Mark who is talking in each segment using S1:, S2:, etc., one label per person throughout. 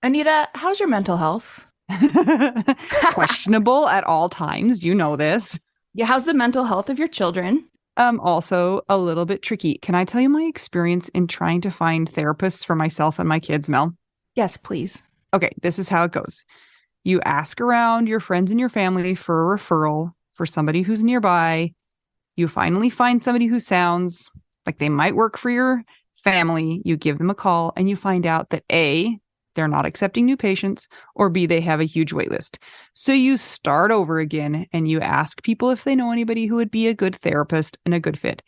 S1: Anita, how's your mental health?
S2: Questionable at all times. You know this.
S1: Yeah, how's the mental health of your children?
S2: Also a little bit tricky. Can I tell you my experience in trying to find therapists for myself and my kids, Mel?
S1: Yes, please.
S2: Okay, this is how it goes. You ask around your friends and your family for a referral for somebody who's nearby. You finally find somebody who sounds like they might work for your family. You give them a call and you find out that A, they're not accepting new patients, or B, they have a huge wait list. So you start over again and you ask people if they know anybody who would be a good therapist and a good fit.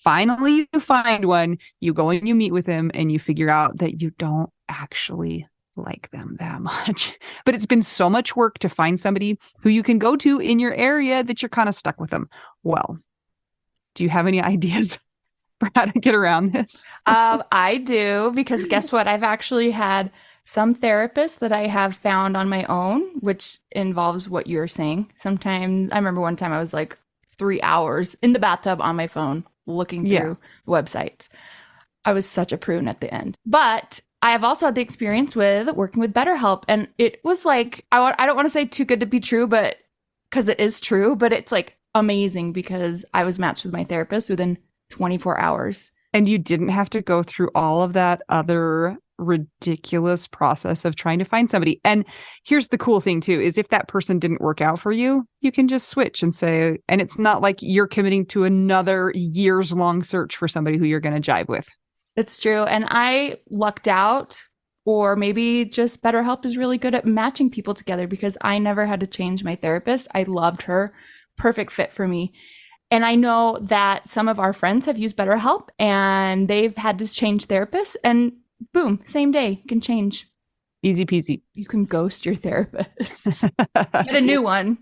S2: Finally, you find one, you go and you meet with them and you figure out that you don't actually like them that much. But it's been so much work to find somebody who you can go to in your area that you're kind of stuck with them. Well, do you have any ideas for how to get around this?
S1: I do, because guess what? I've actually had some therapists that I have found on my own, which involves what you're saying. Sometimes I remember one time I was like 3 hours in the bathtub on my phone looking through websites. I was such a prune at the end. But I have also had the experience with working with BetterHelp. And it was like, I don't want to say too good to be true, but because it is true, but it's like amazing because I was matched with my therapist within 24 hours.
S2: And you didn't have to go through all of that other ridiculous process of trying to find somebody. And here's the cool thing too, is if that person didn't work out for you, you can just switch and say, and it's not like you're committing to another years long search for somebody who you're going to jive with.
S1: It's true. And I lucked out, or maybe just BetterHelp is really good at matching people together because I never had to change my therapist. I loved her. Perfect fit for me. And I know that some of our friends have used BetterHelp and they've had to change therapists, and boom, same day, you can change.
S2: Easy peasy.
S1: You can ghost your therapist. Get a new one.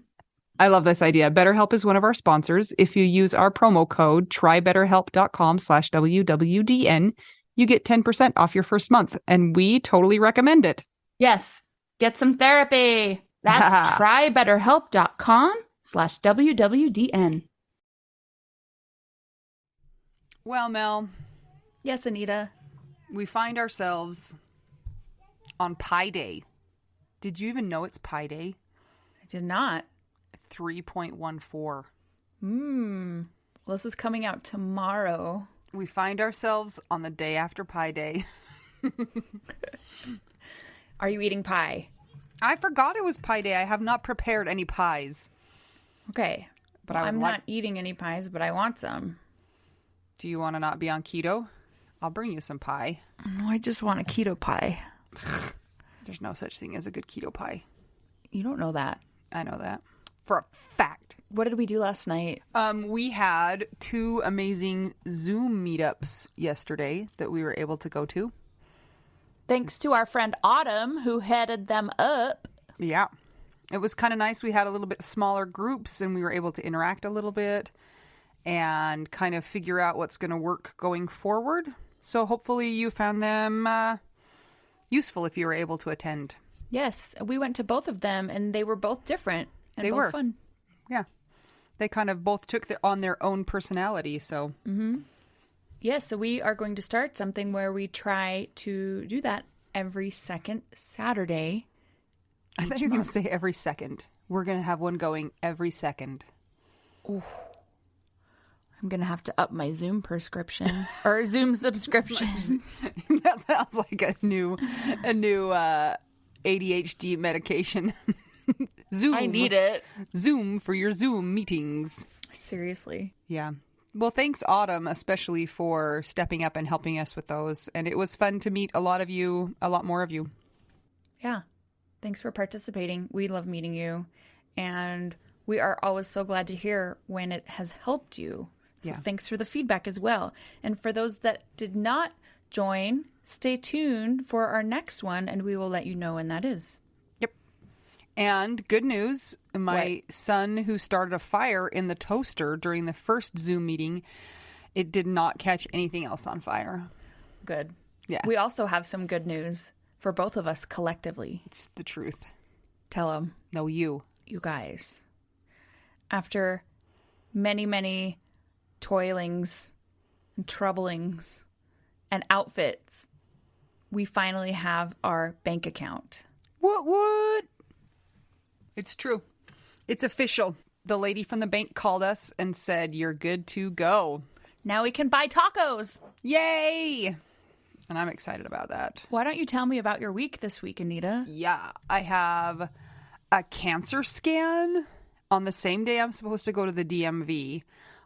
S2: I love this idea. BetterHelp is one of our sponsors. If you use our promo code trybetterhelp.com/WWDN, you get 10% off your first month. And we totally recommend it.
S1: Yes. Get some therapy. That's trybetterhelp.com/WWDN.
S2: Well, Mel.
S1: Yes, Anita.
S2: We find ourselves on Pi Day. Did you even know it's Pi Day?
S1: I did not.
S2: 3.14.
S1: Well, this is coming out tomorrow.
S2: We find ourselves on the day after Pi Day.
S1: Are you eating pie?
S2: I forgot it was Pi Day. I have not prepared any pies.
S1: Okay.
S2: But
S1: well, I'm not eating any pies, but I want some.
S2: Do you want to not be on keto? I'll bring you some pie.
S1: No, I just want a keto pie.
S2: There's no such thing as a good keto pie.
S1: You don't know that.
S2: I know that. For a fact.
S1: What did we do last night?
S2: We had 2 amazing Zoom meetups yesterday that we were able to go to.
S1: Thanks to our friend Autumn, who headed them up.
S2: Yeah. It was kind of nice. We had a little bit smaller groups and we were able to interact a little bit and kind of figure out what's going to work going forward. So hopefully you found them useful if you were able to attend.
S1: Yes, we went to both of them and they were both different and
S2: they
S1: both
S2: were
S1: fun.
S2: Yeah. They kind of both took on their own personality. So
S1: Yes, so we are going to start something where we try to do that every second Saturday.
S2: I thought you were going to say every second. We're going to have one going every second.
S1: Ooh. I'm going to have to up my Zoom prescription or Zoom subscription.
S2: That sounds like a new ADHD medication. Zoom.
S1: I need it.
S2: Zoom for your Zoom meetings.
S1: Seriously.
S2: Yeah. Well, thanks, Autumn, especially for stepping up and helping us with those. And it was fun to meet a lot more of you.
S1: Yeah. Thanks for participating. We love meeting you. And we are always so glad to hear when it has helped you. So thanks for the feedback as well. And for those that did not join, stay tuned for our next one, and we will let you know when that is.
S2: Yep. And good news, my son who started a fire in the toaster during the first Zoom meeting, it did not catch anything else on fire.
S1: Good.
S2: Yeah.
S1: We also have some good news for both of us collectively.
S2: It's the truth.
S1: Tell them.
S2: No, you.
S1: You guys. After many, many toilings and troublings and outfits, we finally have our bank account.
S2: What? It's true. It's official. The lady from the bank called us and said, you're good to go.
S1: Now we can buy tacos.
S2: Yay! And I'm excited about that.
S1: Why don't you tell me about your week this week, Anita?
S2: Yeah, I have a cancer scan on the same day I'm supposed to go to the DMV.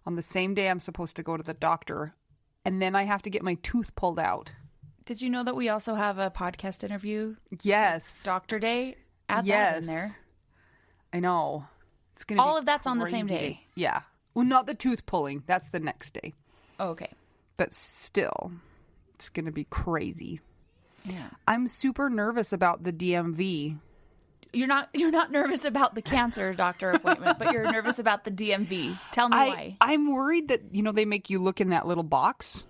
S2: On the same day I'm supposed to go to the doctor. And then I have to get my tooth pulled out.
S1: Did you know that we also have a podcast interview?
S2: Yes.
S1: Doctor Day? Add that in there.
S2: I know. It's gonna
S1: all
S2: be
S1: of that's on the
S2: crazy
S1: same day.
S2: Yeah. Well, not the tooth pulling. That's the next day.
S1: Oh, okay.
S2: But still, it's going to be crazy.
S1: Yeah.
S2: I'm super nervous about the DMV.
S1: You're not nervous about the cancer doctor appointment, but you're nervous about the DMV. Tell me why.
S2: I'm worried that, they make you look in that little box.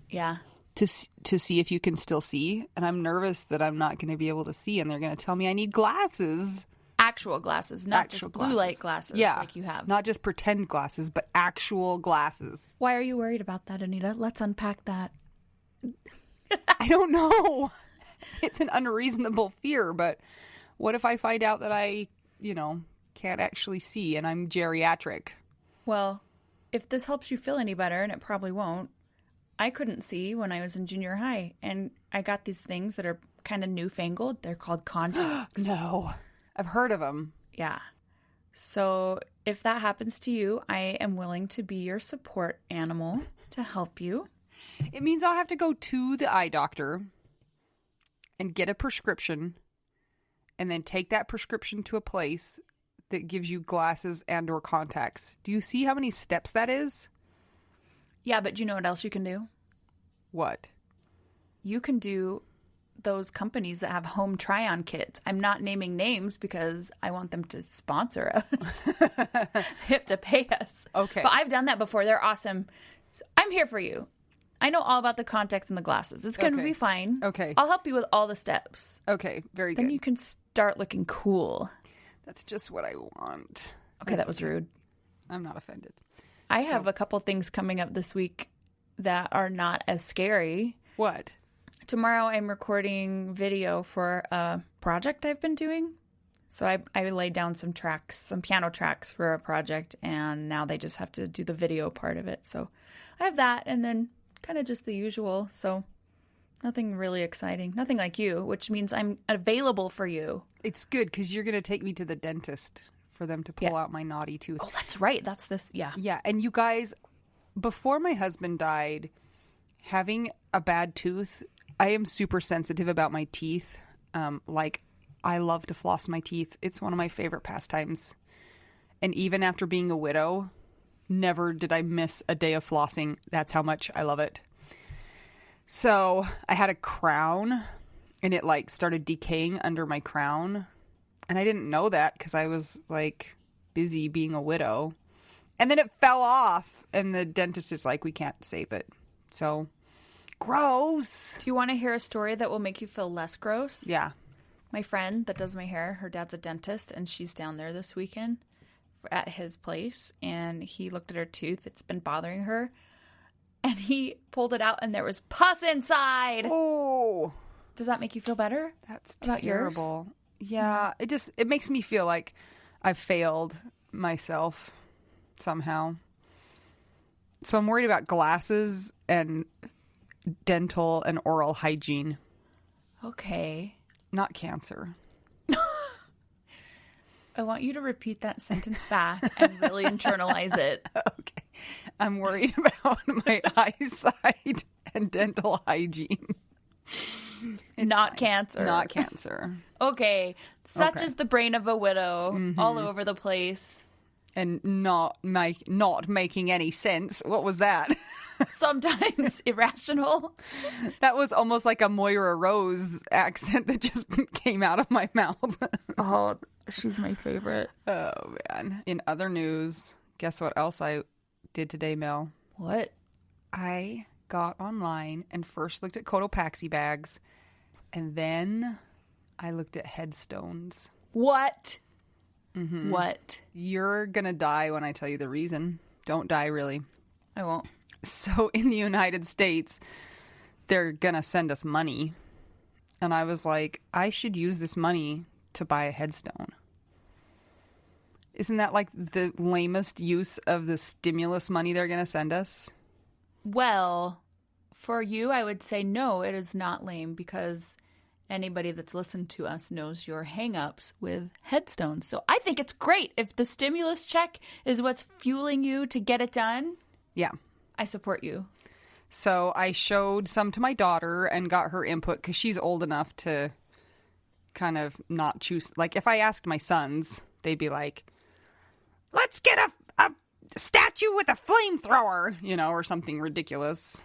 S1: Yeah.
S2: To see if you can still see. And I'm nervous that I'm not going to be able to see. And they're going to tell me I need glasses.
S1: Actual glasses, not just blue light glasses like you have.
S2: Not just pretend glasses, but actual glasses.
S1: Why are you worried about that, Anita? Let's unpack that.
S2: I don't know. It's an unreasonable fear, but what if I find out that I, can't actually see and I'm geriatric?
S1: Well, if this helps you feel any better, and it probably won't, I couldn't see when I was in junior high, and I got these things that are kind of newfangled. They're called contacts.
S2: No. I've heard of them.
S1: Yeah. So if that happens to you, I am willing to be your support animal to help you.
S2: It means I'll have to go to the eye doctor and get a prescription and then take that prescription to a place that gives you glasses and or contacts. Do you see how many steps that is?
S1: Yeah, but do you know what else you can do?
S2: What?
S1: You can do those companies that have home try-on kits. I'm not naming names because I want them to sponsor us. They have to pay us.
S2: Okay.
S1: But I've done that before. They're awesome. So I'm here for you. I know all about the contacts and the glasses. It's going to be fine.
S2: Okay.
S1: I'll help you with all the steps.
S2: Okay, very good.
S1: Then you can start looking cool.
S2: That's just what I want.
S1: Okay, that was rude.
S2: I'm not offended.
S1: I have a couple things coming up this week that are not as scary.
S2: What?
S1: Tomorrow I'm recording video for a project I've been doing. So I laid down some piano tracks for a project, and now they just have to do the video part of it. So I have that, and then kind of just the usual. So nothing really exciting. Nothing like you, which means I'm available for you.
S2: It's good because you're going to take me to the dentist for them to pull out my naughty tooth.
S1: Oh, that's right. That's this. Yeah.
S2: Yeah. And you guys, before my husband died, having a bad tooth, I am super sensitive about my teeth. I love to floss my teeth. It's one of my favorite pastimes. And even after being a widow, never did I miss a day of flossing. That's how much I love it. So I had a crown, and it started decaying under my crown. And I didn't know that because I was busy being a widow. And then it fell off, and the dentist is like, we can't save it. So gross.
S1: Do you want to hear a story that will make you feel less gross?
S2: Yeah.
S1: My friend that does my hair, her dad's a dentist, and she's down there this weekend at his place, and he looked at her tooth. It's been bothering her, and he pulled it out, and there was pus inside.
S2: Oh.
S1: Does that make you feel better?
S2: That's
S1: about
S2: terrible.
S1: Yours?
S2: Yeah. It makes me feel like I've failed myself somehow. So I'm worried about glasses and dental and oral hygiene.
S1: Okay.
S2: Not cancer.
S1: I want you to repeat that sentence back and really internalize it.
S2: Okay. I'm worried about my eyesight and dental hygiene.
S1: Not cancer.
S2: Not cancer.
S1: Okay. Such is the brain of a widow, all over the place.
S2: And not making any sense. What was that?
S1: Sometimes irrational.
S2: That was almost like a Moira Rose accent that just came out of my mouth.
S1: Oh, she's my favorite.
S2: Oh, man. In other news, guess what else I did today, Mel?
S1: What?
S2: I got online and first looked at Cotopaxi bags, and then I looked at headstones.
S1: What?
S2: Mm-hmm.
S1: What?
S2: You're going to die when I tell you the reason. Don't die, really.
S1: I won't.
S2: So in the United States, they're going to send us money And I was like, I should use this money to buy a headstone. Isn't that like the lamest use of the stimulus money they're going to send us?
S1: Well, for you, I would say no, it is not lame because anybody that's listened to us knows your hang-ups with headstones. So I think it's great. If the stimulus check is what's fueling you to get it done,
S2: Yeah.
S1: I support you.
S2: So I showed some to my daughter and got her input because she's old enough to kind of not choose. Like if I asked my sons, they'd be like, let's get a statue with a flamethrower, or something ridiculous.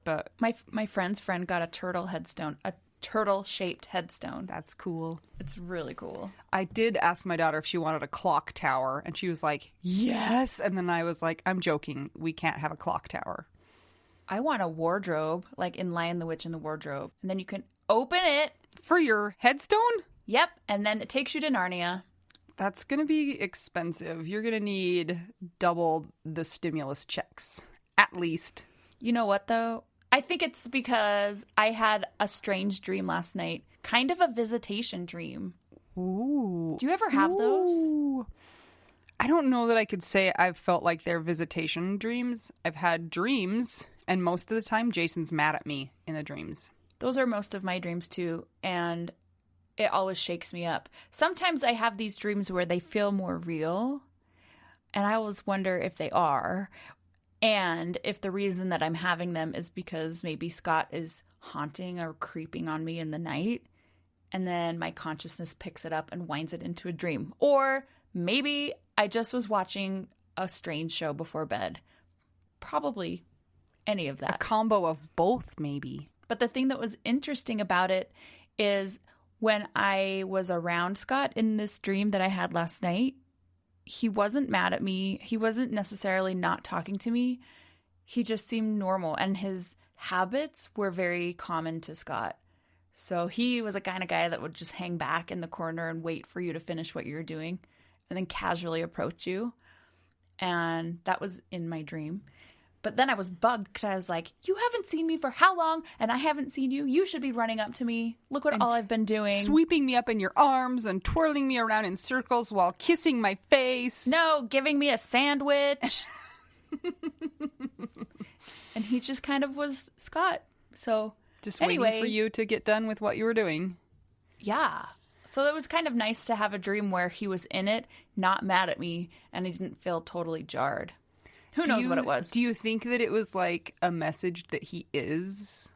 S2: But
S1: My friend's friend got a turtle headstone, a turtle-shaped headstone.
S2: that's cool.
S1: It's really cool.
S2: I did ask my daughter if she wanted a clock tower, and she was like, yes. And then I was like, I'm joking. We can't have a clock tower.
S1: I want a wardrobe, like in Lion the Witch and the Wardrobe. And then you can open it.
S2: For your headstone?
S1: Yep. And then it takes you to Narnia.
S2: That's going to be expensive. You're going to need double the stimulus checks, at least.
S1: You know what, though? I think it's because I had a strange dream last night. Kind of a visitation dream.
S2: Ooh.
S1: Do you ever have those?
S2: Ooh. I don't know that I could say I've felt like they're visitation dreams. I've had dreams, and most of the time Jason's mad at me in the dreams.
S1: Those are most of my dreams, too. And it always shakes me up. Sometimes I have these dreams where they feel more real. And I always wonder if they are. And if the reason that I'm having them is because maybe Scott is haunting or creeping on me in the night. And then my consciousness picks it up and winds it into a dream. Or maybe I just was watching a strange show before bed. Probably any of that.
S2: A combo of both, maybe.
S1: But the thing that was interesting about it is when I was around Scott in this dream that I had last night, he wasn't mad at me. He wasn't necessarily not talking to me. He just seemed normal. And his habits were very common to Scott. So he was a kind of guy that would just hang back in the corner and wait for you to finish what you're doing and then casually approach you. And that was in my dream. But then I was bugged because I was like, you haven't seen me for how long? And I haven't seen you. You should be running up to me. Look what all I've been doing.
S2: Sweeping me up in your arms and twirling me around in circles while kissing my face.
S1: No, giving me a sandwich. And he just kind of was Scott. So
S2: Just
S1: anyway,
S2: waiting for you to get done with what you were doing.
S1: Yeah. So it was kind of nice to have a dream where he was in it, not mad at me, and he didn't feel totally jarred. Who knows what it was?
S2: Do you think that it was like a message that he is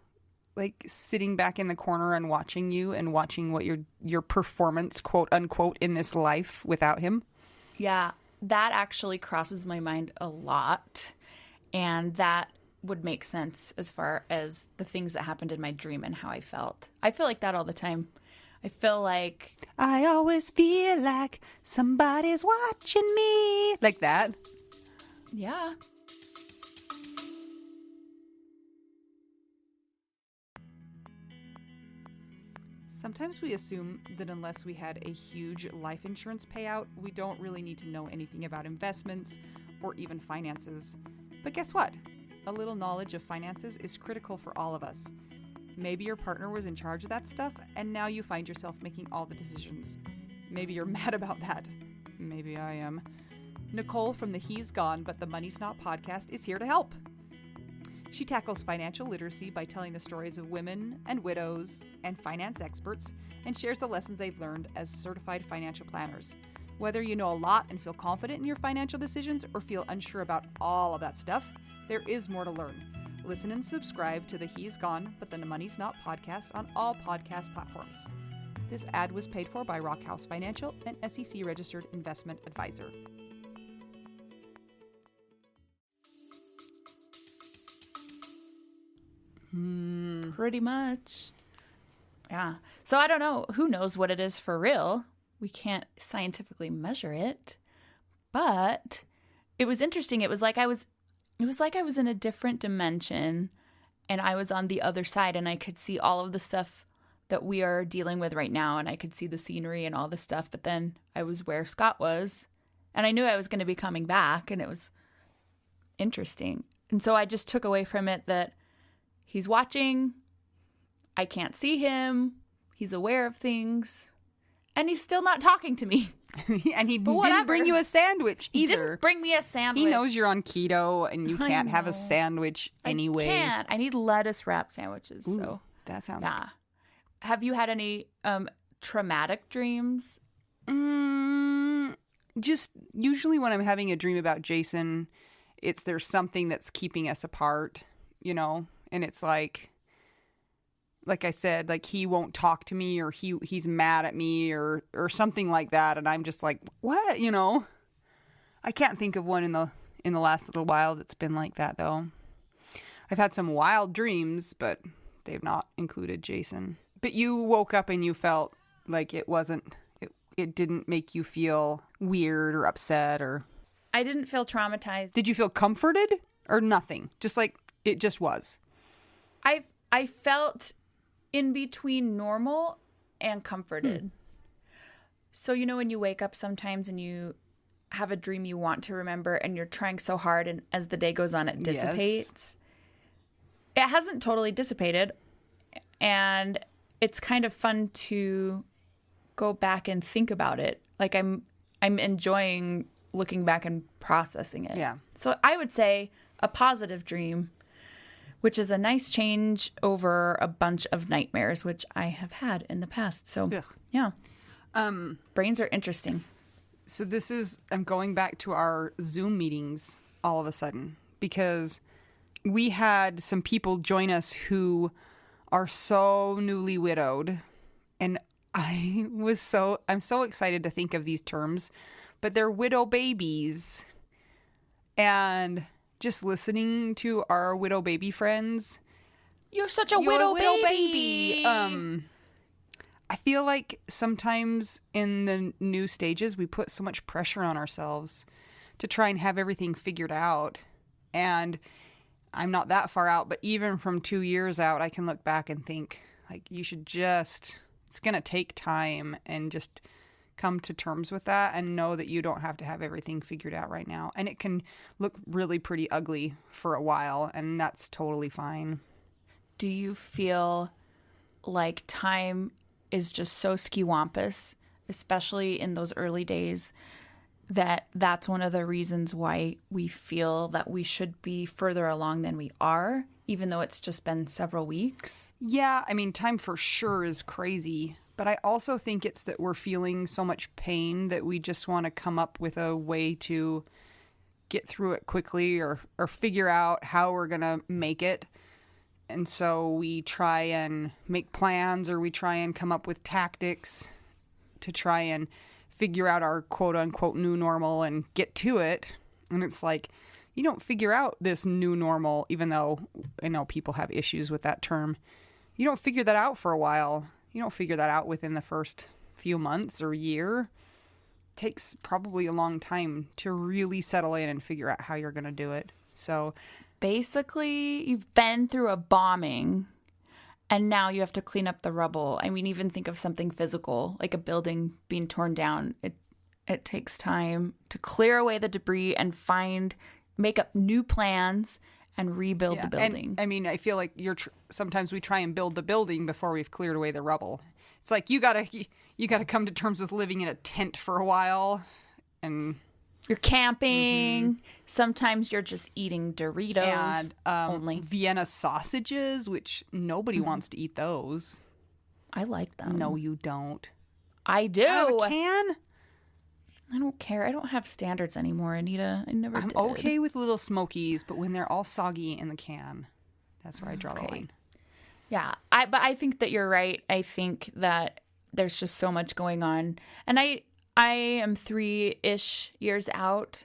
S2: like sitting back in the corner and watching you and watching what your performance, quote unquote, in this life without him?
S1: Yeah, that actually crosses my mind a lot. And that would make sense as far as the things that happened in my dream and how I felt. I feel like that all the time. I feel like...
S2: I always feel like somebody's watching me. Like that.
S1: Yeah.
S2: Sometimes we assume that unless we had a huge life insurance payout, we don't really need to know anything about investments or even finances. But guess what? A little knowledge of finances is critical for all of us. Maybe your partner was in charge of that stuff, and now you find yourself making all the decisions. Maybe you're mad about that. Maybe I am. Nicole from the He's Gone But the Money's Not podcast is here to help. She tackles financial literacy by telling the stories of women and widows and finance experts and shares the lessons they've learned as certified financial planners. Whether you know a lot and feel confident in your financial decisions or feel unsure about all of that stuff, there is more to learn. Listen and subscribe to the He's Gone But the Money's Not podcast on all podcast platforms. This ad was paid for by Rockhouse Financial, an SEC registered investment advisor.
S1: Pretty much. Yeah. So I don't know. Who knows what it is for real? We can't scientifically measure it. But it was interesting. It was like I was in a different dimension and I was on the other side and I could see all of the stuff that we are dealing with right now and I could see the scenery and all the stuff. But then I was where Scott was and I knew I was going to be coming back and it was interesting. And so I just took away from it that he's watching. I can't see him. He's aware of things. And he's still not talking to me.
S2: And he didn't bring you a sandwich either.
S1: He didn't bring me a sandwich.
S2: He knows you're on keto and you can't have a sandwich anyway.
S1: I can't. I need lettuce wrap sandwiches.
S2: Ooh,
S1: so
S2: that sounds
S1: good. Have you had any traumatic dreams?
S2: Just usually when I'm having a dream about Jason, there's something that's keeping us apart, and it's like I said, like he won't talk to me, or he's mad at me, or something like that, and I'm just like, what? I can't think of one in the last little while that's been like that though. I've had some wild dreams, but they've not included Jason. But you woke up and you felt like it didn't make you feel weird or upset, or
S1: I didn't feel traumatized.
S2: Did you feel comforted or nothing? Just like it just was.
S1: I felt in between normal and comforted. So when you wake up sometimes and you have a dream you want to remember and you're trying so hard, and as the day goes on it dissipates. Yes. It hasn't totally dissipated, and it's kind of fun to go back and think about it. Like I'm enjoying looking back and processing it.
S2: Yeah.
S1: So I would say a positive dream, which is a nice change over a bunch of nightmares, which I have had in the past. So yeah. Brains are interesting.
S2: So I'm going back to our Zoom meetings all of a sudden, because we had some people join us who are so newly widowed, and I'm so excited to think of these terms, but they're widow babies. And just listening to our widow baby friends.
S1: You're such a widow baby.
S2: I feel like sometimes in the new stages, we put so much pressure on ourselves to try and have everything figured out. And I'm not that far out, but even from 2 years out, I can look back and think, like, it's going to take time, and just come to terms with that and know that you don't have to have everything figured out right now. And it can look really pretty ugly for a while, and that's totally fine.
S1: Do you feel like time is just so skiwampus, especially in those early days, that's one of the reasons why we feel that we should be further along than we are, even though it's just been several weeks?
S2: Yeah, I mean, time for sure is crazy, but I also think it's that we're feeling so much pain that we just want to come up with a way to get through it quickly, or figure out how we're going to make it. And so we try and make plans, or we try and come up with tactics to try and figure out our quote unquote new normal and get to it. And it's like, you don't figure out this new normal, even though I know people have issues with that term. You don't figure that out for a while. You don't figure that out within the first few months or year. It takes probably a long time to really settle in and figure out how you're going to do it. So
S1: basically, you've been through a bombing, and now you have to clean up the rubble. I mean, even think of something physical, like a building being torn down. It takes time to clear away the debris and make up new plans and rebuild the building.
S2: And, I mean, I feel like sometimes we try and build the building before we've cleared away the rubble. It's like you gotta come to terms with living in a tent for a while, and
S1: you're camping. Mm-hmm. Sometimes you're just eating Doritos
S2: and
S1: only.
S2: Vienna sausages, which nobody wants to eat those.
S1: I like them.
S2: No, you don't.
S1: I do.
S2: Out of a can?
S1: I don't care. I don't have standards anymore, Anita. I never did.
S2: I'm okay with little Smokies, but when they're all soggy in the can, that's where I draw the line.
S1: Yeah, but I think that you're right. I think that there's just so much going on. And I am 3-ish years out,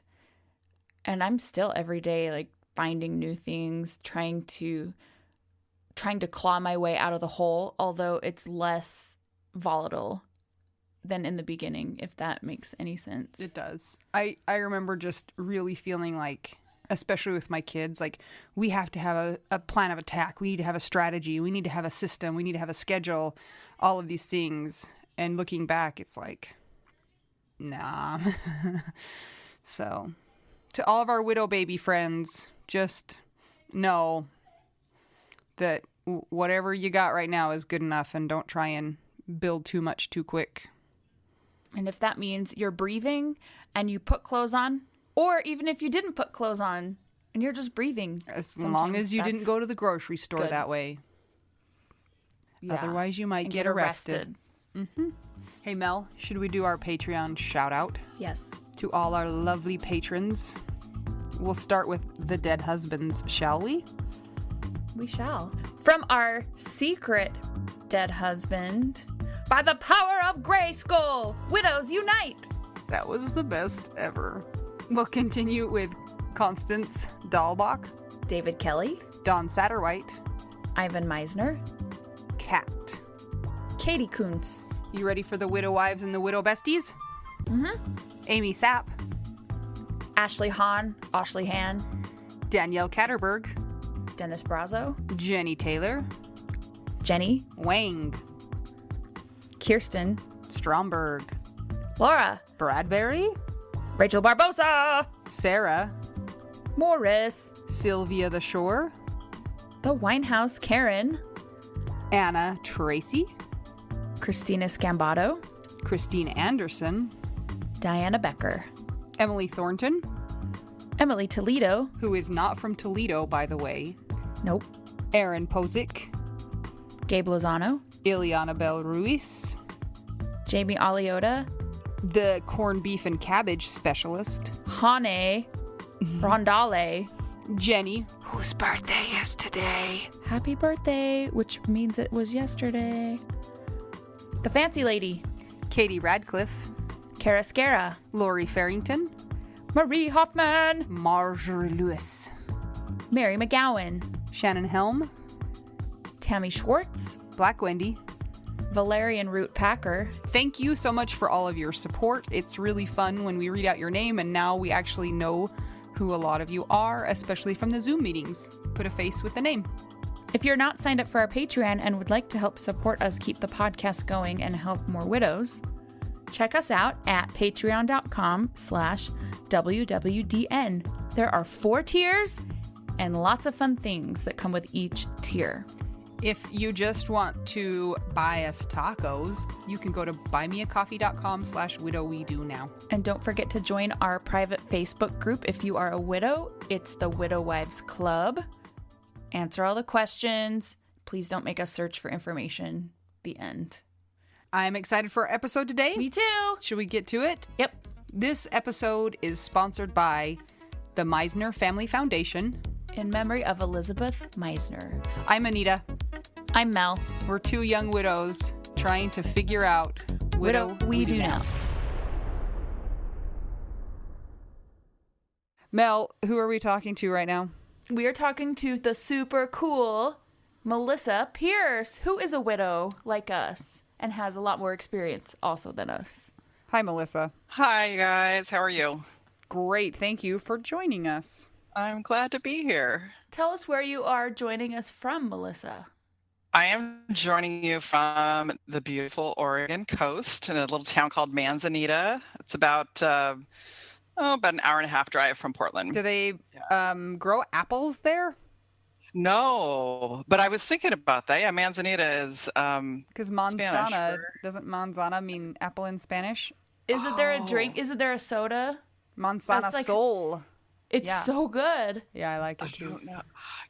S1: and I'm still every day like finding new things, trying to claw my way out of the hole, although it's less volatile than in the beginning, if that makes any sense.
S2: It does. I remember just really feeling like, especially with my kids, like we have to have a plan of attack. We need to have a strategy. We need to have a system. We need to have a schedule, all of these things. And looking back, it's like, nah. So to all of our widow baby friends, just know that whatever you got right now is good enough, and don't try and build too much too quick.
S1: And if that means you're breathing and you put clothes on, or even if you didn't put clothes on and you're just breathing.
S2: As long as you didn't go to the grocery store
S1: good.
S2: that way.
S1: Yeah.
S2: Otherwise, you might get arrested. Mm-hmm. Hey, Mel, should we do our Patreon shout out?
S1: Yes.
S2: To all our lovely patrons. We'll start with the dead husbands, shall we?
S1: We shall. From our secret dead husband, by the power of Grayskull, widows unite.
S2: That was the best ever. We'll continue with Constance Dahlbach,
S1: David Kelly,
S2: Don Satterwhite,
S1: Ivan Misner,
S2: Kat.
S1: Katie Kuntz.
S2: You ready for the widow wives and the widow besties?
S1: Mm-hmm.
S2: Amy Sapp,
S1: Ashley Han,
S2: Danielle Katterberg,
S1: Dennis Brazo,
S2: Jenny Taylor,
S1: Jenny,
S2: Wang,
S1: Kirsten,
S2: Stromberg,
S1: Laura,
S2: Bradbury,
S1: Rachel Barbosa,
S2: Sarah,
S1: Morris,
S2: Sylvia the Shore,
S1: The Winehouse Karen,
S2: Anna Tracy,
S1: Christina Scambato,
S2: Christine Anderson,
S1: Diana Becker,
S2: Emily Thornton,
S1: Emily Toledo,
S2: who is not from Toledo, by the way,
S1: nope,
S2: Aaron Posick,
S1: Gabe Lozano,
S2: Ileana Bell Ruiz,
S1: Jamie Aliota,
S2: the corned beef and cabbage specialist,
S1: Hane, Rondale,
S2: Jenny, whose birthday is today.
S1: Happy birthday, which means it was yesterday. The Fancy Lady,
S2: Katie Radcliffe,
S1: Kara Scara,
S2: Lori Farrington,
S1: Marie Hoffman,
S2: Marjorie Lewis,
S1: Mary McGowan,
S2: Shannon Helm,
S1: Tammy Schwartz,
S2: Black Wendy.
S1: Valerian Root Packer.
S2: Thank you so much for all of your support. It's really fun when we read out your name, and now we actually know who a lot of you are, especially from the Zoom meetings. Put a face with the name.
S1: If you're not signed up for our Patreon and would like to help support us keep the podcast going and help more widows, check us out at patreon.com/WWDN. There are 4 tiers and lots of fun things that come with each tier.
S2: If you just want to buy us tacos, you can go to buymeacoffee.com/widowwedonow.
S1: And don't forget to join our private Facebook group if you are a widow. It's the Widow Wives Club. Answer all the questions. Please don't make us search for information. The end.
S2: I'm excited for our episode today.
S1: Me too.
S2: Should we get to it?
S1: Yep.
S2: This episode is sponsored by the Misner Family Foundation.
S1: In memory of Elisabeth Misner.
S2: I'm Anita.
S1: I'm Mel.
S2: We're 2 young widows trying to figure out
S1: Widow we do now.
S2: Mel, who are we talking to right now?
S1: We are talking to the super cool Melissa Pierce, who is a widow like us and has a lot more experience also than us.
S2: Hi, Melissa.
S3: Hi, guys. How are you?
S2: Great. Thank you for joining us.
S3: I'm glad to be here.
S1: Tell us where you are joining us from, Melissa.
S3: I am joining you from the beautiful Oregon coast in a little town called Manzanita. It's about an hour and a half drive from Portland.
S2: Do they grow apples there?
S3: No, but I was thinking about that. Yeah, Manzanita is
S2: because manzana,
S3: Spanish
S2: doesn't manzana mean apple in Spanish?
S1: Isn't there a drink? Isn't there a soda?
S2: Manzana
S1: like,
S2: Sol.
S1: It's so good.
S2: Yeah, I like it too.
S3: I don't know.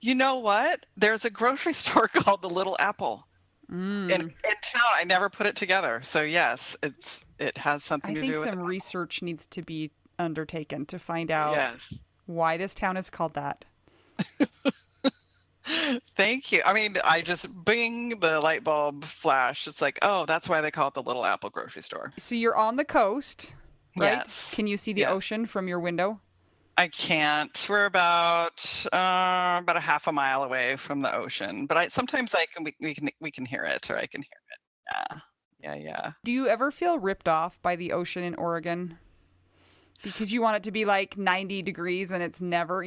S3: You know what? There's a grocery store called the Little Apple in town. I never put it together. So yes, it has something to do with it.
S2: I think some research needs to be undertaken to find out why this town is called that.
S3: Thank you. I mean, I just bing, the light bulb flash. It's like, oh, that's why they call it the Little Apple grocery store.
S2: So you're on the coast, right?
S3: Yes.
S2: Can you see the ocean from your window?
S3: I can't. We're about a half a mile away from the ocean, but sometimes we can hear it, or I can hear it. Yeah.
S2: Do you ever feel ripped off by the ocean in Oregon? Because you want it to be like 90 degrees and it's never,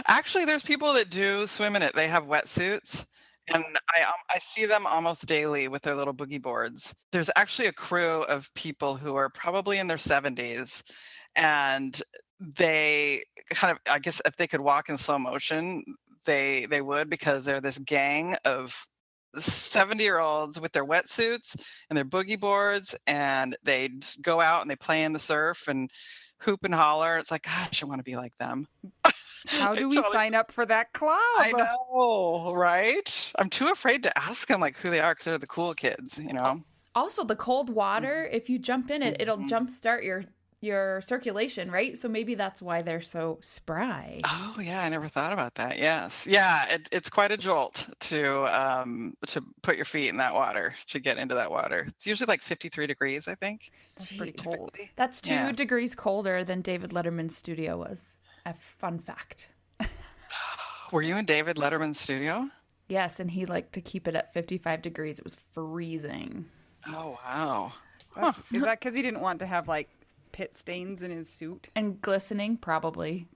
S3: Actually, there's people that do swim in it. They have wetsuits, and I see them almost daily with their little boogie boards. There's actually a crew of people who are probably in their 70s, and they kind of, I guess if they could walk in slow motion, they would, because they're this gang of 70-year-olds with their wetsuits and their boogie boards, and they go out and they play in the surf and hoop and holler. It's like, gosh, I want to be like them.
S4: How do we sign up for that club?
S3: I know, right? I'm too afraid to ask them like who they are, because they're the cool kids, you know.
S1: Also, the cold water, if you jump in it, it'll jumpstart your circulation, right? So maybe that's why they're so spry.
S3: Oh yeah, I never thought about that. Yes, yeah, it's quite a jolt to put your feet in that water, to get into that water. It's usually like 53 degrees, I think.
S4: That's pretty cold.
S1: That's 2 degrees colder than David Letterman's studio was. A fun fact.
S3: Were you in David Letterman's studio?
S1: Yes, and he liked to keep it at 55 degrees. It was freezing.
S3: Oh wow.
S4: Is that because he didn't want to have like pit stains in his suit?
S1: And glistening, probably.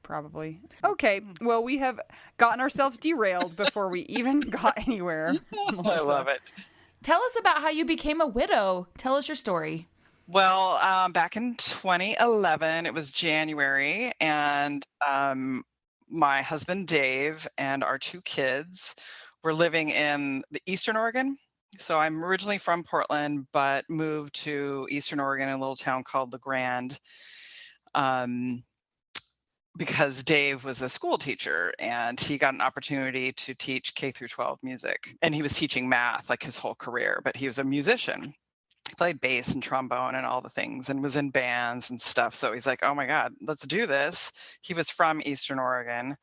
S4: Okay, well, we have gotten ourselves derailed before we even got anywhere.
S3: I love it.
S1: Tell us about how you became a widow. Tell us your story.
S3: Well, back in 2011, it was January, and my husband Dave and our 2 kids were living in the Eastern Oregon. So I'm originally from Portland, but moved to Eastern Oregon in a little town called La Grande, because Dave was a school teacher and he got an opportunity to teach K through 12 music. And he was teaching math like his whole career, but he was a musician. He played bass and trombone and all the things, and was in bands and stuff. So he's like, oh my God, let's do this. He was from Eastern Oregon.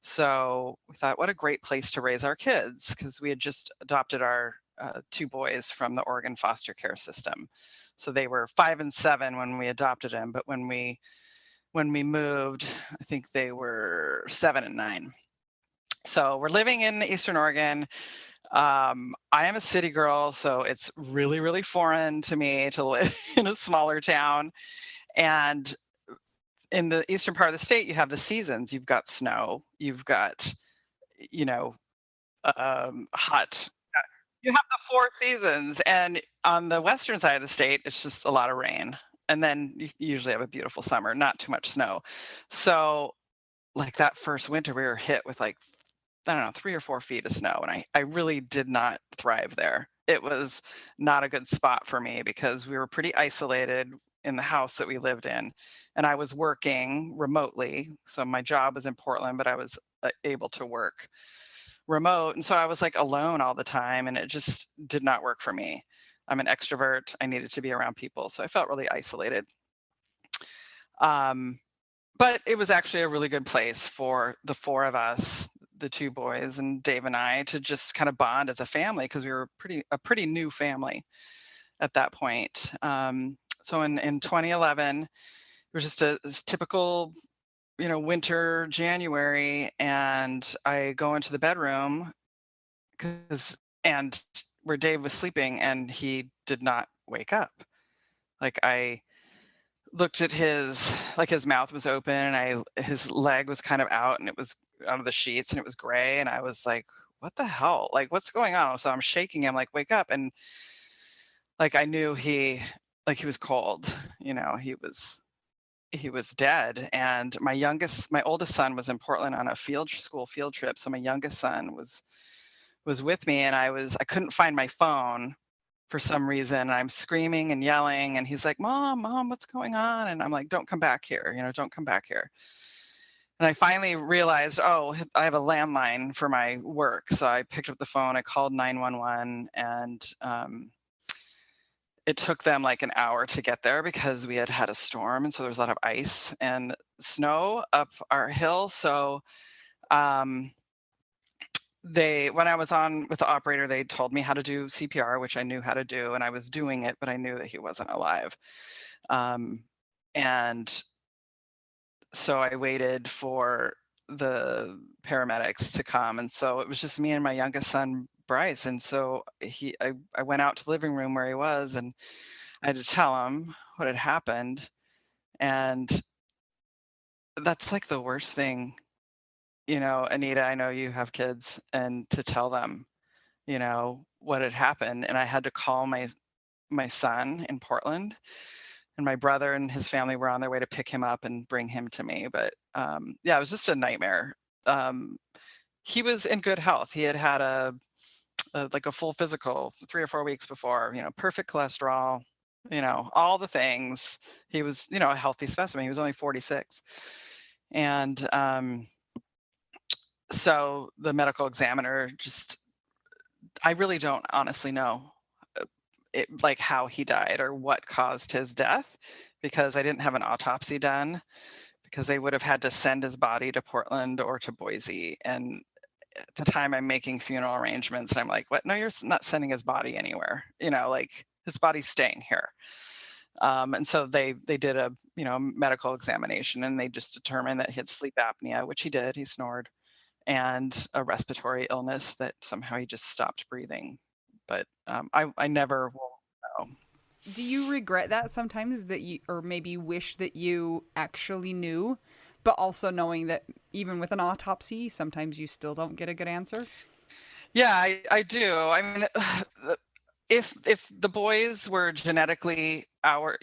S3: So we thought, what a great place to raise our kids, because we had just adopted our 2 boys from the Oregon foster care system. So they were 5 and 7 when we adopted them, but when we moved, I think they were 7 and 9. So we're living in Eastern Oregon. I am a city girl, so it's really, really foreign to me to live in a smaller town. And in the eastern part of the state, you have the seasons. You've got snow, you've got, hot. You have the 4 seasons, and on the western side of the state, it's just a lot of rain. And then you usually have a beautiful summer, not too much snow. So like that first winter, we were hit with like, I don't know, 3 or 4 feet of snow. And I really did not thrive there. It was not a good spot for me, because we were pretty isolated in the house that we lived in. And I was working remotely. So my job was in Portland, but I was able to work remote. And so I was like alone all the time, and it just did not work for me. I'm an extrovert. I needed to be around people. So I felt really isolated. But it was actually a really good place for the 4 of us, the 2 boys and Dave and I, to just kind of bond as a family, because we were a pretty new family at that point. So in 2011, it was just a typical, winter January, and I go into the bedroom and where Dave was sleeping, and he did not wake up. Like, I looked at his mouth was open, and his leg was kind of out, and it was out of the sheets, and it was gray, and I was like, what the hell? Like, what's going on? So I'm shaking him, like, wake up. And like, I knew he was cold, he was dead. And my oldest son was in Portland on a school field trip. So my youngest son was with me, and I couldn't find my phone for some reason. And I'm screaming and yelling, and he's like, Mom, what's going on? And I'm like, don't come back here. Don't come back here. And I finally realized, I have a landline for my work. So I picked up the phone, I called 911, and it took them like an hour to get there, because we had a storm. And so there was a lot of ice and snow up our hill. So when I was on with the operator, they told me how to do CPR, which I knew how to do, and I was doing it, but I knew that he wasn't alive. And so I waited for the paramedics to come. And so it was just me and my youngest son, Bryce. And so I went out to the living room where he was, and I had to tell him what had happened. And that's like the worst thing, Anita, I know you have kids, and to tell them, what had happened. And I had to call my son in Portland, and my brother and his family were on their way to pick him up and bring him to me. But it was just a nightmare. he was in good health. He had had like a full physical 3 or 4 weeks before, perfect cholesterol, all the things. He was, a healthy specimen. He was only 46. And so the medical examiner I really don't honestly know like how he died or what caused his death, because I didn't have an autopsy done, because they would have had to send his body to Portland or to Boise. And at the time I'm making funeral arrangements and I'm like, what? No, you're not sending his body anywhere. Like his body's staying here. And so they did a, medical examination, and they just determined that he had sleep apnea, which he did. He snored, and a respiratory illness that somehow he just stopped breathing. But I never will know.
S4: Do you regret that sometimes, that you, or maybe wish that you actually knew, but also knowing that even with an autopsy, sometimes you still don't get a good answer?
S3: Yeah, I do. I mean, if the boys were genetically our,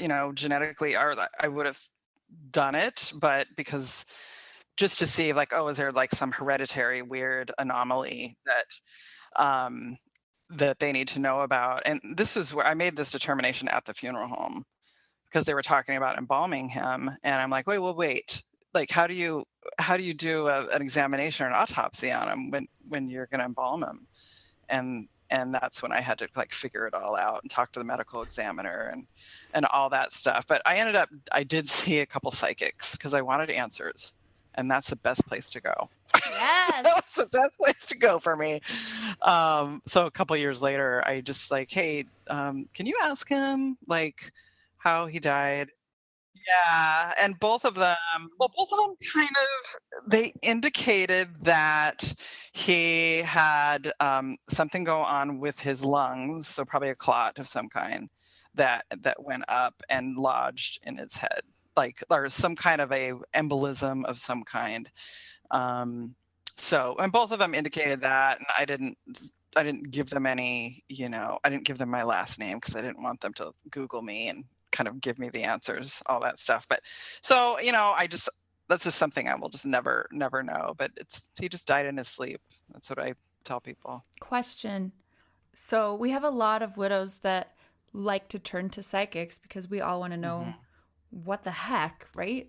S3: I would have done it, but because just to see like, oh, is there like some hereditary weird anomaly that they need to know about. And this is where I made this determination at the funeral home, because they were talking about embalming him. And I'm like, wait, like, how do you do an examination or an autopsy on him when you're going to embalm him? And that's when I had to like figure it all out and talk to the medical examiner and all that stuff. But I did see a couple psychics because I wanted answers, and that's the best place to go.
S1: Yes.
S3: That was the best place to go for me. So a couple years later, I just like, hey, can you ask him like how he died? Yeah, and both of them kind of, they indicated that he had something go on with his lungs, so probably a clot of some kind that went up and lodged in his head, like, or some kind of a embolism of some kind. So, and both of them indicated that, and I didn't give them any, I didn't give them my last name because I didn't want them to Google me and kind of give me the answers, all that stuff. But so, that's just something I will just never know. But he just died in his sleep. That's what I tell people.
S1: Question. So we have a lot of widows that like to turn to psychics because we all want to know what the heck, right?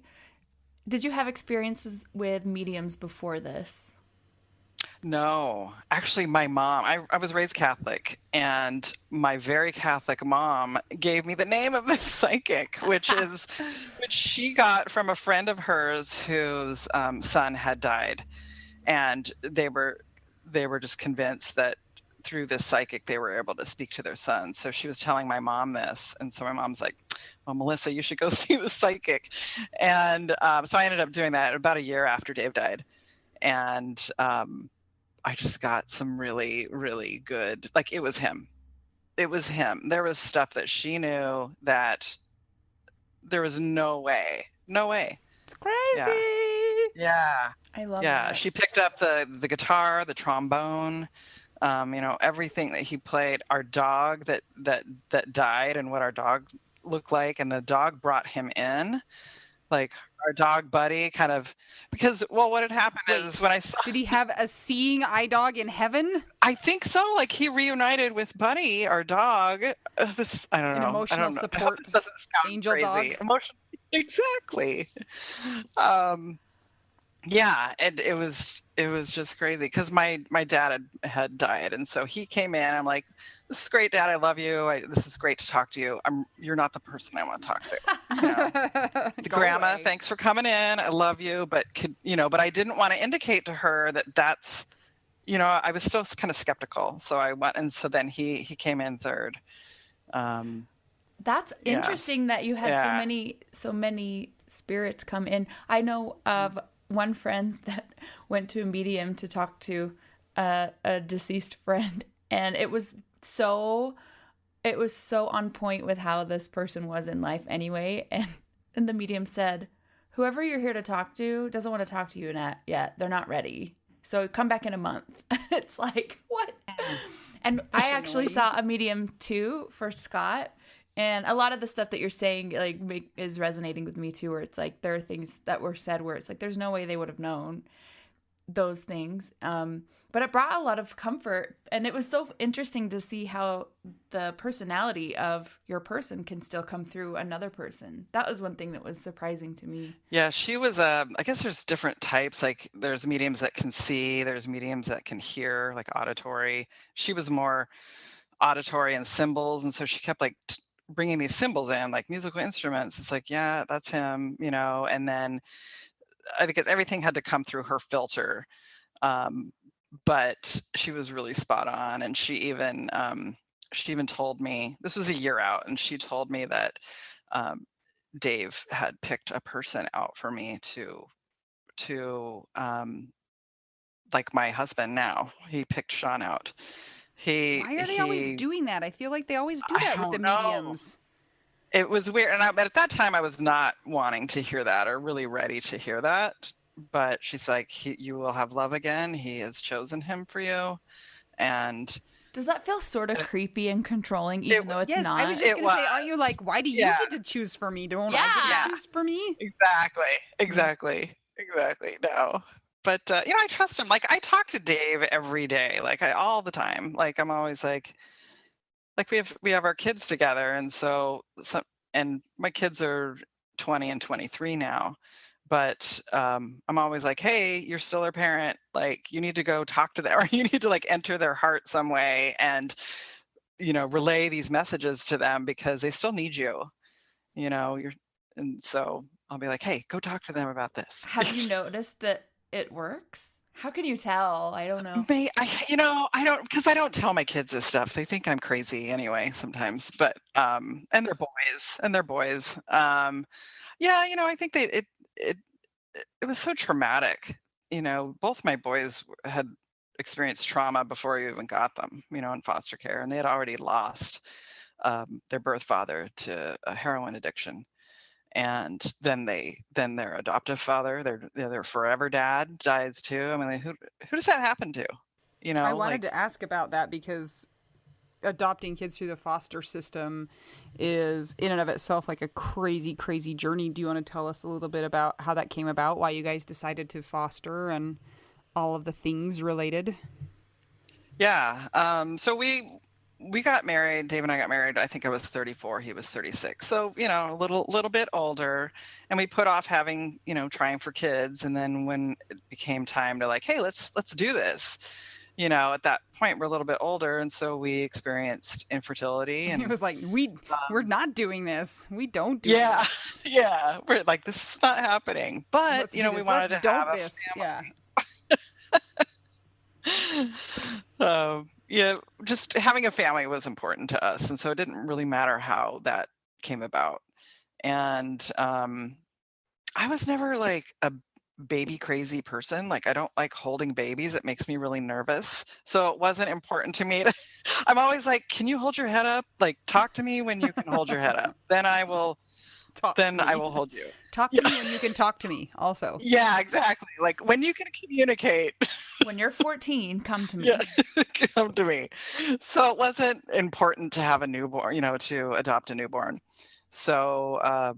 S1: Did you have experiences with mediums before this?
S3: No, actually, my mom, I was raised Catholic, and my very Catholic mom gave me the name of this psychic, which she got from a friend of hers whose son had died. And they were just convinced that through this psychic, they were able to speak to their son. So she was telling my mom this. And so my mom's like, well, Melissa, you should go see the psychic. And so I ended up doing that about a year after Dave died. And I just got some really, really good, like, it was him. There was stuff that she knew that there was no way.
S4: It's crazy.
S3: Yeah.
S1: I love
S3: Yeah.
S1: that.
S3: She picked up the guitar, the trombone, everything that he played. Our dog that died, and what our dog looked like. And the dog brought him in, like our dog Buddy, kind of, because, well, what had happened is when I saw,
S4: did he have a seeing eye dog in heaven?
S3: I think so. Like, he reunited with Buddy, our dog. I don't know.
S4: An emotional support angel
S3: crazy.
S4: dog.
S3: Emotional, exactly. Yeah, and it was just crazy because my dad had died, and so he came in. I'm like, this is great, Dad. I love you. This is great to talk to you. You're not the person I want to talk to. Grandma,
S4: away.
S3: thanks for coming in. I love you, but but I didn't want to indicate to her that that's, I was still kind of skeptical. So I went, and so then he came in third.
S1: That's interesting that you had so many spirits come in. I know of one friend that went to a medium to talk to a deceased friend, and it was so on point with how this person was in life anyway. And the medium said, whoever you're here to talk to doesn't want to talk to you yet. They're not ready. So come back in a month. It's like, what? And I actually saw a medium too for Scott. And a lot of the stuff that you're saying is resonating with me too, where it's like there are things that were said where it's like there's no way they would have known. those things. But it brought a lot of comfort, and it was so interesting to see how the personality of your person can still come through another person. That was one thing that was surprising to me.
S3: Yeah, she was, I guess there's different types. Like there's mediums that can see, there's mediums that can hear, like auditory. She was more auditory and symbols. And so she kept like bringing these symbols in, like musical instruments. It's like, yeah, that's him, and then I think everything had to come through her filter. But she was really spot on. And she even told me, this was a year out, and she told me that Dave had picked a person out for me to like my husband now. He picked Sean out.
S4: Why are they always doing that? I feel like they always do that with the mediums.
S3: It was weird. But at that time I was not wanting to hear that or really ready to hear that. But she's like, you will have love again. He has chosen him for you. And
S1: does that feel sort of creepy and controlling, even though it's not?
S4: I was just going to say, aren't you like, why do you get to choose for me? Don't I get to choose for me?
S3: Exactly. No. But, I trust him. Like, I talk to Dave every day, like all the time. Like, I'm always like we have our kids together. And and my kids are 20 and 23 now. But I'm always like, hey, you're still their parent. Like, you need to go talk to them, or you need to like enter their heart some way and, relay these messages to them because they still need you, and so I'll be like, hey, go talk to them about this.
S1: Have you noticed that it works? How can you tell? I don't know.
S3: I don't, because I don't tell my kids this stuff. They think I'm crazy anyway sometimes, but, and they're boys. I think it was so traumatic. Both my boys had experienced trauma before we even got them, in foster care, and they had already lost their birth father to a heroin addiction. And then their adoptive father, their forever dad, dies too. I mean, who does that happen to?
S4: I wanted to ask about that because adopting kids through the foster system is in and of itself like a crazy, crazy journey. Do you want to tell us a little bit about how that came about, why you guys decided to foster and all of the things related?
S3: Yeah. So we got married. Dave and I got married. I think I was 34. He was 36. So, a little bit older, and we put off having, trying for kids. And then when it became time to like, hey, let's do this, at that point we're a little bit older. And so we experienced infertility, and
S4: it was like, we're not doing this. We don't do this.
S3: Yeah. We're like, this is not happening, but we wanted to have a family. Just having a family was important to us. And so it didn't really matter how that came about. And I was never like a baby crazy person. Like, I don't like holding babies. It makes me really nervous. So it wasn't important to me. I'm always like, can you hold your head up? Like, talk to me when you can hold your head up. Then I will hold you.
S4: Talk to me when you can talk to me also.
S3: Yeah, exactly. Like when you can communicate.
S1: When you're 14, come to me.
S3: Yeah, come to me. So it wasn't important to have a newborn, to adopt a newborn. So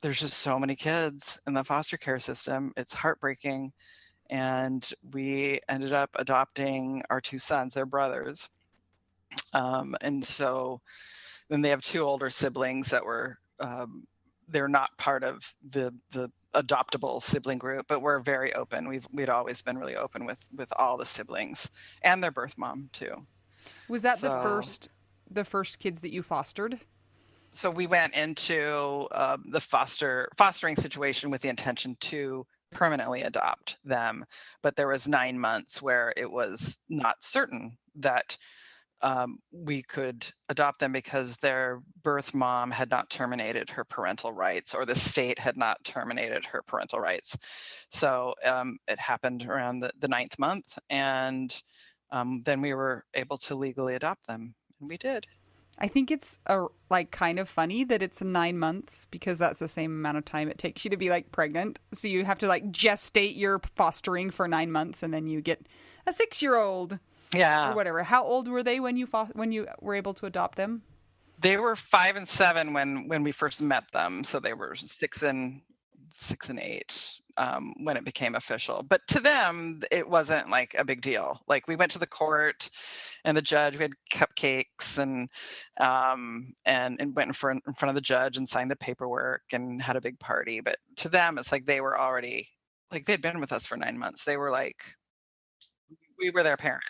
S3: there's just so many kids in the foster care system. It's heartbreaking. And we ended up adopting our two sons. They're brothers. And so then they have two older siblings that were they're not part of the adoptable sibling group, but we're very open. We'd always been really open with all the siblings and their birth mom too.
S4: Was that the first kids that you fostered?
S3: So we went into the fostering situation with the intention to permanently adopt them, but there was 9 months where it was not certain that we could adopt them because their birth mom had not terminated her parental rights, or the state had not terminated her parental rights. So it happened around the 9th month, and then we were able to legally adopt them, and we did.
S4: I think it's kind of funny that it's 9 months, because that's the same amount of time it takes you to be like pregnant. So you have to like gestate your fostering for 9 months, and then you get a 6-year-old.
S3: Yeah.
S4: Or whatever. How old were they when you were able to adopt them?
S3: They were 5 and 7 when we first met them. So they were 6 and 8. when it became official. But to them, it wasn't like a big deal. Like we went to the court, and the judge, we had cupcakes and went in front of the judge and signed the paperwork and had a big party. But to them, it's like they were already, like they'd been with us for 9 months. They were like, we were their parents.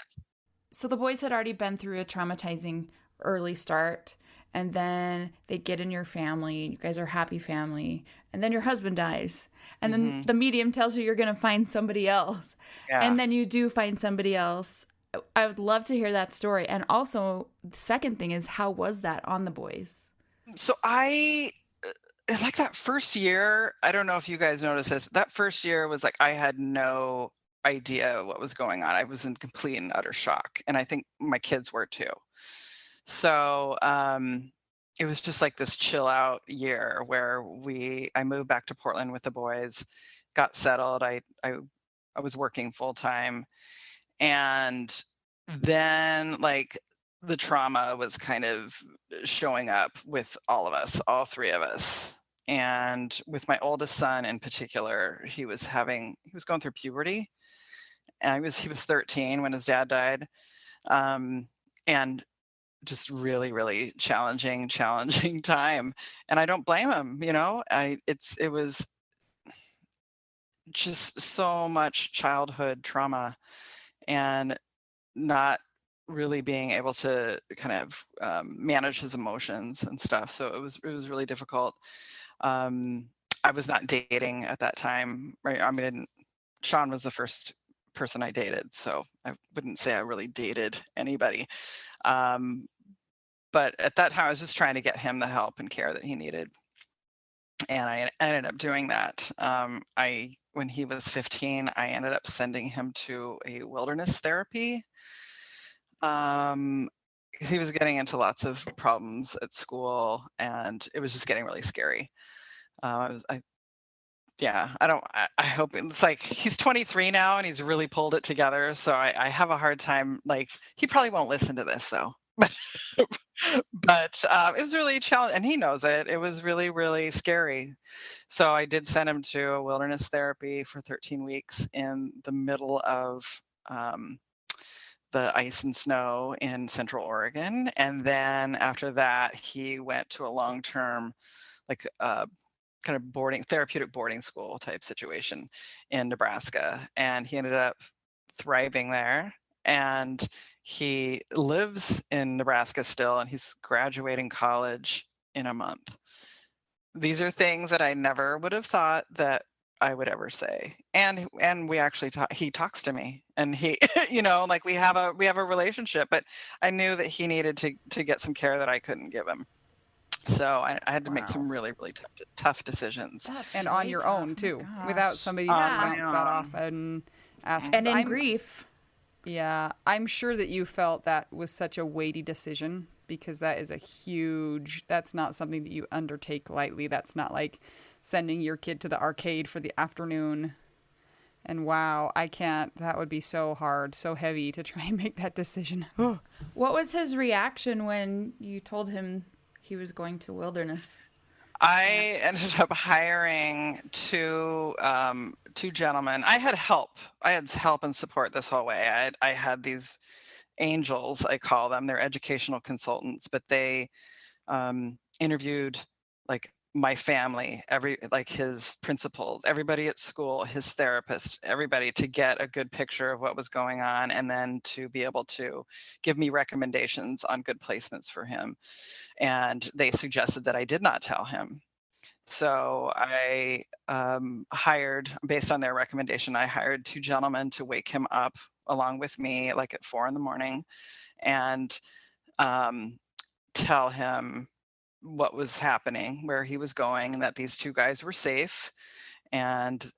S1: So the boys had already been through a traumatizing early start, and then they get in your family. You guys are a happy family, and then your husband dies, and then the medium tells you you're going to find somebody else, and then you do find somebody else. I would love to hear that story. And also, the second thing is, how was that on the boys?
S3: So like that first year, I don't know if you guys noticed this, that first year was like, I had no idea what was going on. I was in complete and utter shock. And I think my kids were too. So it was just like this chill out year where I moved back to Portland with the boys, got settled. I was working full time. And then like the trauma was kind of showing up with all of us, all three of us. And with my oldest son in particular, he was going through puberty. And he was 13 when his dad died. And just really, really challenging time. And I don't blame him, it was just so much childhood trauma and not really being able to kind of manage his emotions and stuff. So it was really difficult. I was not dating at that time, right? I mean, Sean was the first person I dated, so I wouldn't say I really dated anybody. But at that time, I was just trying to get him the help and care that he needed. And I ended up doing that. When he was 15, I ended up sending him to a wilderness therapy. He was getting into lots of problems at school, and it was just getting really scary. I hope it's like he's 23 now and he's really pulled it together. So I have a hard time, like, he probably won't listen to this though, but it was really challenging, and he knows it. It was really, really scary. So I did send him to a wilderness therapy for 13 weeks in the middle of the ice and snow in Central Oregon. And then after that, he went to a long-term, like kind of therapeutic boarding school type situation in Nebraska. And he ended up thriving there. And he lives in Nebraska still, and he's graduating college in a month. These are things that I never would have thought that I would ever say. And we actually he talks to me, and he, like we have a relationship, but I knew that he needed to get some care that I couldn't give him. So I had to make some really, really tough decisions.
S4: And on your own too, without somebody to bounce that off and ask.
S1: And in grief.
S4: Yeah, I'm sure that you felt that was such a weighty decision, because that is that's not something that you undertake lightly. That's not like sending your kid to the arcade for the afternoon. And wow, that would be so hard, so heavy to try and make that decision.
S1: What was his reaction when you told him he was going to wilderness?
S3: I ended up hiring two gentlemen. I had help. I had help and support this whole way. I had these angels, I call them. They're educational consultants, but they interviewed like my family, his principals, everybody at school, his therapist, everybody, to get a good picture of what was going on, and then to be able to give me recommendations on good placements for him. And they suggested that I did not tell him. So I hired, based on their recommendation, I hired two gentlemen to wake him up along with me, like at 4 a.m, and tell him what was happening, where he was going, and that these two guys were safe. And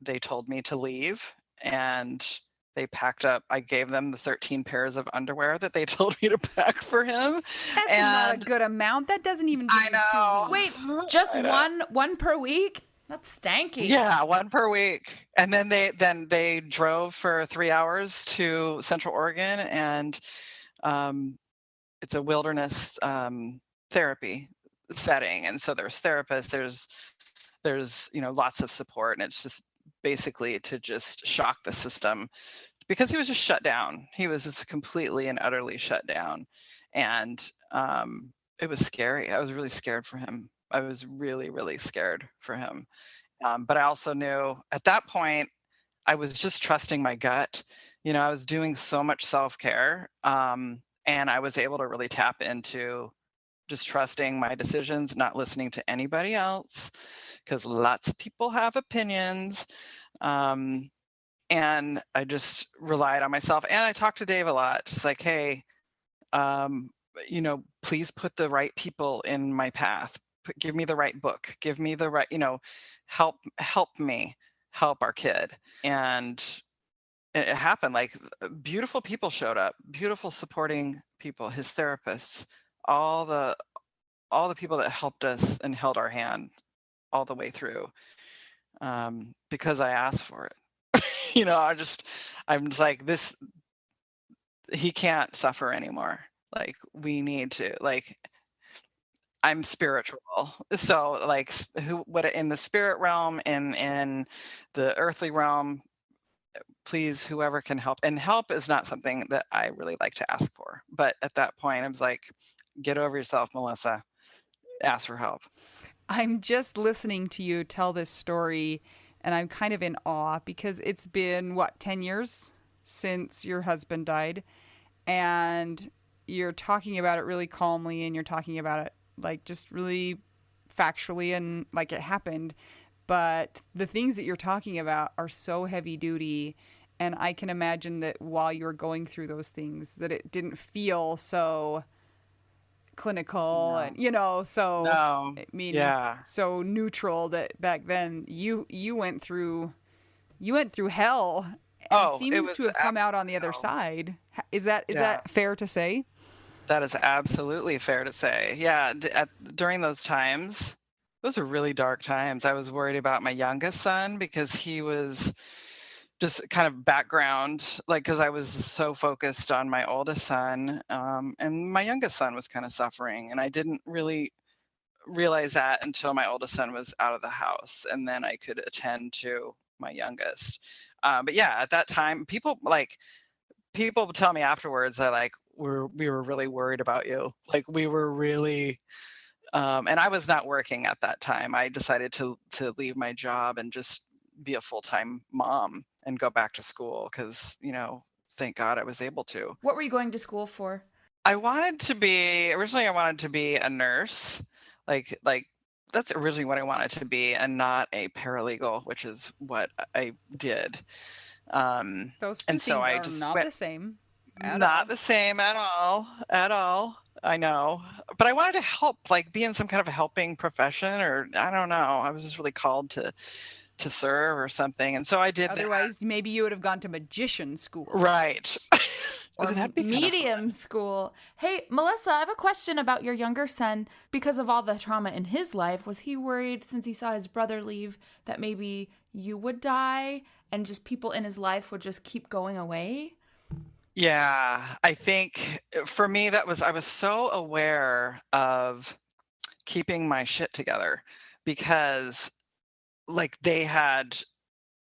S3: they told me to leave, and they packed up. I gave them the 13 pairs of underwear that they told me to pack for him.
S4: That's not a good amount. That doesn't even give you 2 weeks.
S1: Wait, just one per week? That's stanky.
S3: Yeah, one per week. And then they drove for 3 hours to Central Oregon, and it's a wilderness therapy setting. And so there's therapists, there's there's, lots of support, and it's just basically to just shock the system because he was just shut down. He was just completely and utterly shut down. And it was scary. I was really scared for him. I was really, really scared for him. But I also knew at that point, I was just trusting my gut. I was doing so much self-care, and I was able to really tap into just trusting my decisions, not listening to anybody else, because lots of people have opinions. And I just relied on myself. And I talked to Dave a lot, just like, hey, please put the right people in my path. Give me the right book. Give me the right, help me help our kid. And it happened. Like, beautiful people showed up, beautiful supporting people, his therapists, all the people that helped us and held our hand all the way through, because I asked for it. I'm just like, this, he can't suffer anymore. Like, we need to, like, I'm spiritual. So like, what in the spirit realm and in the earthly realm, please, whoever can help. And help is not something that I really like to ask for. But at that point, I was like, get over yourself, Melissa. Ask for help.
S4: I'm just listening to you tell this story, and I'm kind of in awe because it's been, 10 years since your husband died, and you're talking about it really calmly, and you're talking about it like just really factually and like it happened. But the things that you're talking about are so heavy duty, and I can imagine that while you were going through those things, that it didn't feel so clinical.
S3: No.
S4: And so
S3: No.
S4: I mean,
S3: Yeah.
S4: so neutral, that back then you went through hell and seemed to have come out on the other side. Is that fair to say?
S3: That is absolutely fair to say. Yeah, during those times, those were really dark times. I was worried about my youngest son because he was just kind of background, like, because I was so focused on my oldest son, and my youngest son was kind of suffering, and I didn't really realize that until my oldest son was out of the house, and then I could attend to my youngest. But yeah, at that time, people tell me afterwards that like we were really worried about you. Like, we were really, and I was not working at that time. I decided to leave my job and just be a full-time mom and go back to school because, thank God I was able to.
S1: What were you going to school for?
S3: Originally I wanted to be a nurse. Like that's originally what I wanted to be, and not a paralegal, which is what I did.
S4: Those two things are not the same.
S3: Not the same at all. I know, but I wanted to help, like, be in some kind of a helping profession, or I don't know. I was just really called to serve or something, and so I did.
S4: Otherwise, maybe you would have gone to magician school,
S3: right?
S1: Or medium school. Hey, Melissa, I have a question about your younger son. Because of all the trauma in his life, was he worried, since he saw his brother leave, that maybe you would die and just people in his life would just keep going away?
S3: Yeah, I think for me, I was so aware of keeping my shit together because, like,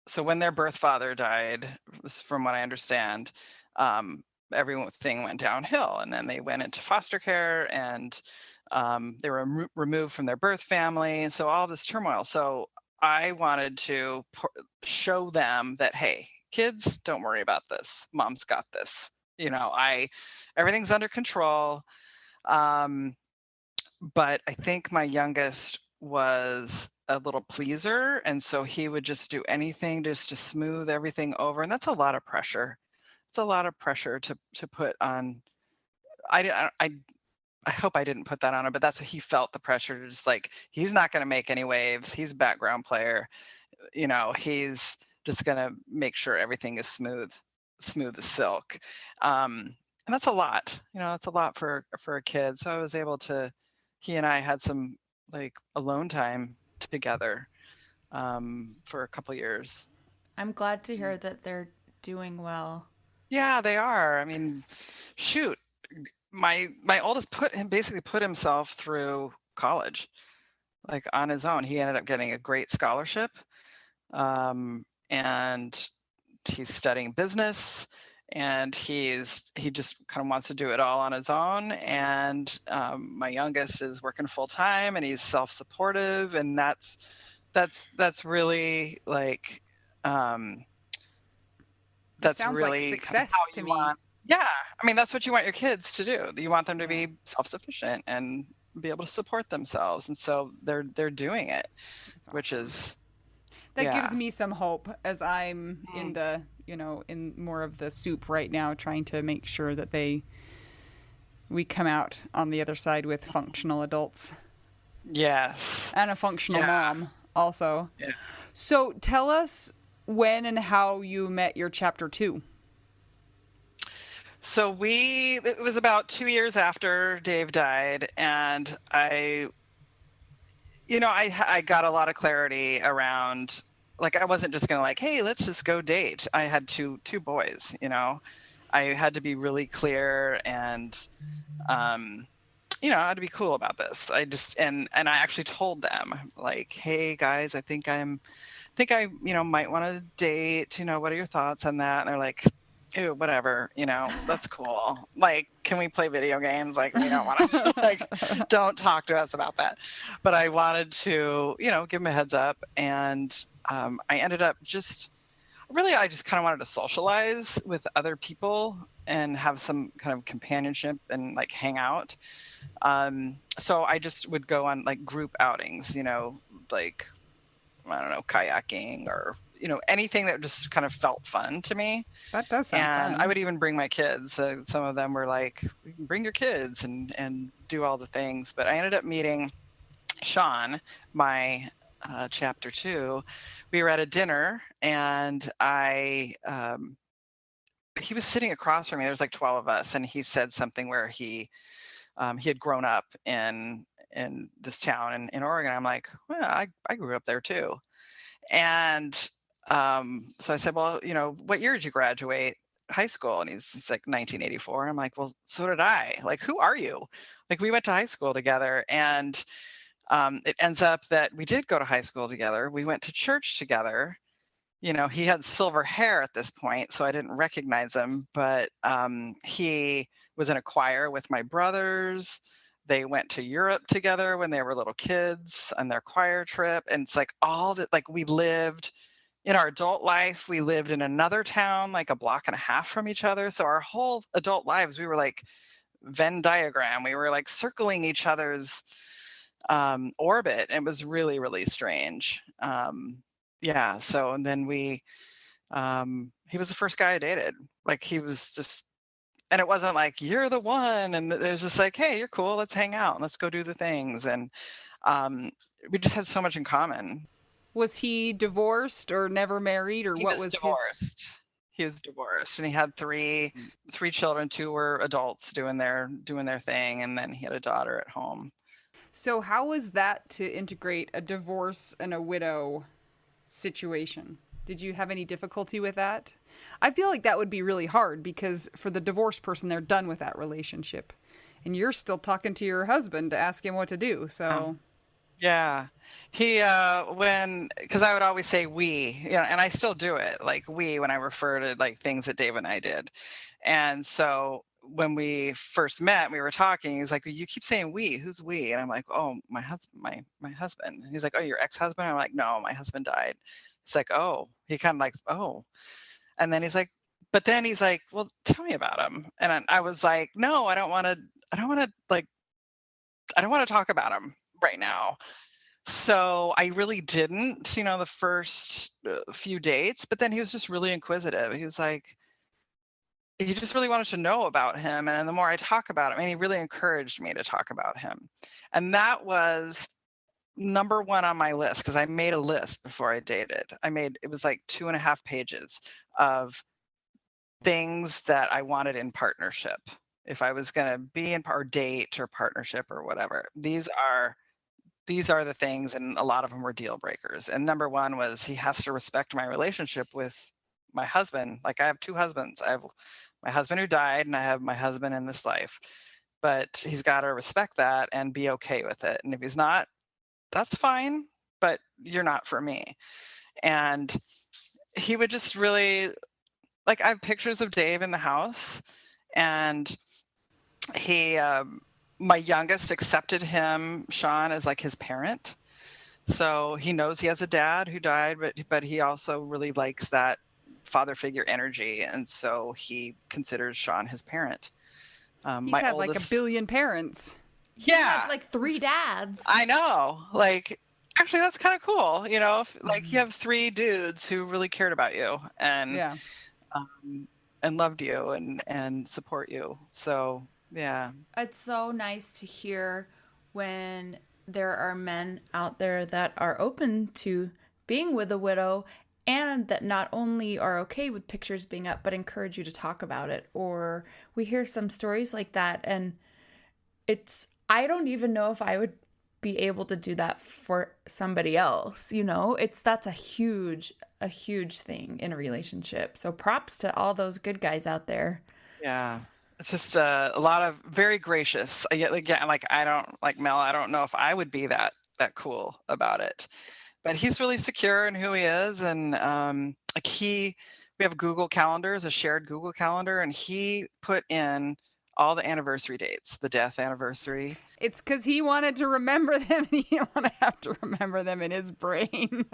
S3: so when their birth father died, from what I understand, everything went downhill, and then they went into foster care, and they were removed from their birth family. So all this turmoil. So I wanted to show them that, hey, kids, don't worry about this. Mom's got this. Everything's under control. But I think my youngest was a little pleaser, and so he would just do anything just to smooth everything over, and that's a lot of pressure. It's a lot of pressure to put on. I hope I didn't put that on him, but that's what he felt, the pressure to just, like, he's not going to make any waves. He's a background player. He's just going to make sure everything is smooth as silk. And that's a lot. That's a lot for a kid. So I was able to. He and I had some, like, alone time together for a couple years.
S1: I'm glad to hear that they're doing well.
S3: Yeah, they are. I mean, shoot, my oldest basically put himself through college. like on his own. He ended up getting a great scholarship, and he's studying business, and he just kind of wants to do it all on his own. And my youngest is working full time, and he's self-supportive, and that's really like
S4: That
S3: that's
S4: sounds like
S3: really kind of
S4: success
S3: how
S4: to
S3: you
S4: me.
S3: want. Yeah, I mean that's what you want your kids to do. You want them to
S4: Yeah.
S3: be self-sufficient and be able to support themselves, and so they're doing it,
S4: That's
S3: which
S4: awesome.
S3: is
S4: That
S3: yeah.
S4: gives me some hope as I'm in the, in more of the soup right now, trying to make sure that we come out on the other side with functional adults
S3: Yes.
S4: and a functional
S3: Yeah.
S4: mom also.
S3: Yeah.
S4: So tell us when and how you met your chapter 2.
S3: So it was about 2 years after Dave died, and I got a lot of clarity around, like, I wasn't just gonna like, hey, let's just go date. I had two boys, I had to be really clear, and I had to be cool about this. I just and I actually told them, like, hey guys, I think I might want to date. What are your thoughts on that? And they're like, ew, whatever, that's cool. Like, can we play video games? Like, we don't want to, like, don't talk to us about that. But I wanted to, give them a heads up. And I ended up I just kind of wanted to socialize with other people and have some kind of companionship and like hang out. So I just would go on like group outings, like, I don't know, kayaking or, anything that just kind of felt fun to me.
S4: That does sound
S3: And
S4: fun.
S3: I would even bring my kids. Some of them were like, you can bring your kids and do all the things. But I ended up meeting Sean, my chapter 2. We were at a dinner, and he was sitting across from me. There's like 12 of us, and he said something where he had grown up in this town in Oregon. I'm like, well, I grew up there too. And so I said, well, what year did you graduate high school? And he's like 1984. I'm like, well, so did I. Like, who are you? Like, we went to high school together, and it ends up that we did go to high school together. We went to church together. He had silver hair at this point, so I didn't recognize him, but he was in a choir with my brothers. They went to Europe together when they were little kids on their choir trip. And it's like all that, like, we lived in our adult life, we lived in another town, like a block and a half from each other. So our whole adult lives, we were like Venn diagram. We were like circling each other's orbit. It was really, really strange. Yeah. So, and then he was the first guy I dated. Like, he was just, and it wasn't like, you're the one. And it was just like, hey, you're cool. Let's hang out and let's go do the things. And we just had so much in common.
S4: Was he divorced or never married, or what was
S3: divorced? He was divorced, and he had three children. 2 were adults doing their thing, and then he had a daughter at home.
S4: So how was that to integrate a divorce and a widow situation? Did you have any difficulty with that? I feel like that would be really hard, because for the divorced person, they're done with that relationship, and you're still talking to your husband to ask him what to do. So
S3: yeah, he because I would always say we, and I still do it, like, we, when I refer to like things that Dave and I did. And so when we first met, we were talking, he's like, you keep saying we, who's we? And I'm like, oh, my husband, my husband. And he's like, oh, your ex-husband? I'm like, no, my husband died. It's like, oh, he kind of like, oh. And then he's like, but then he's like, well, tell me about him. And I was like, no, I don't want to talk about him right now. So I really didn't, the first few dates. But then he was just really inquisitive. He was like, he just really wanted to know about him. And the more I talk about him, and he really encouraged me to talk about him. And that was number 1 on my list, because I made a list before I dated. It was like 2.5 pages of things that I wanted in partnership. If I was going to be in or date or partnership or whatever, these are the things, and a lot of them were deal breakers. And number 1 was, he has to respect my relationship with my husband. Like, I have 2 husbands. I have my husband who died, and I have my husband in this life. But he's got to respect that and be okay with it. And if he's not, that's fine, but you're not for me. And he would just really, like, I have pictures of Dave in the house, and he, my youngest accepted him, Sean, as like his parent. So he knows he has a dad who died, but he also really likes that father figure energy. And so he considers Sean his parent.
S4: He's
S3: My
S4: had
S3: oldest,
S4: like a billion parents.
S1: He had like 3 dads.
S3: I know. Like, actually, that's kind of cool. You know, like you have 3 dudes who really cared about you and and loved you and support you. So, yeah.
S1: It's so nice to hear when there are men out there that are open to being with a widow and that not only are okay with pictures being up, but encourage you to talk about it. Or we hear some stories like that, and I don't even know if I would be able to do that for somebody else. You know, that's a huge thing in a relationship. So props to all those good guys out there.
S3: Yeah. It's just a lot of very gracious. Again, like I don't like Mel. I don't know if I would be that cool about it, but he's really secure in who he is, and we have Google calendars, a shared Google calendar, and he put in all the anniversary dates, the death anniversary.
S4: It's because he wanted to remember them, and he didn't want to have to remember them in his brain.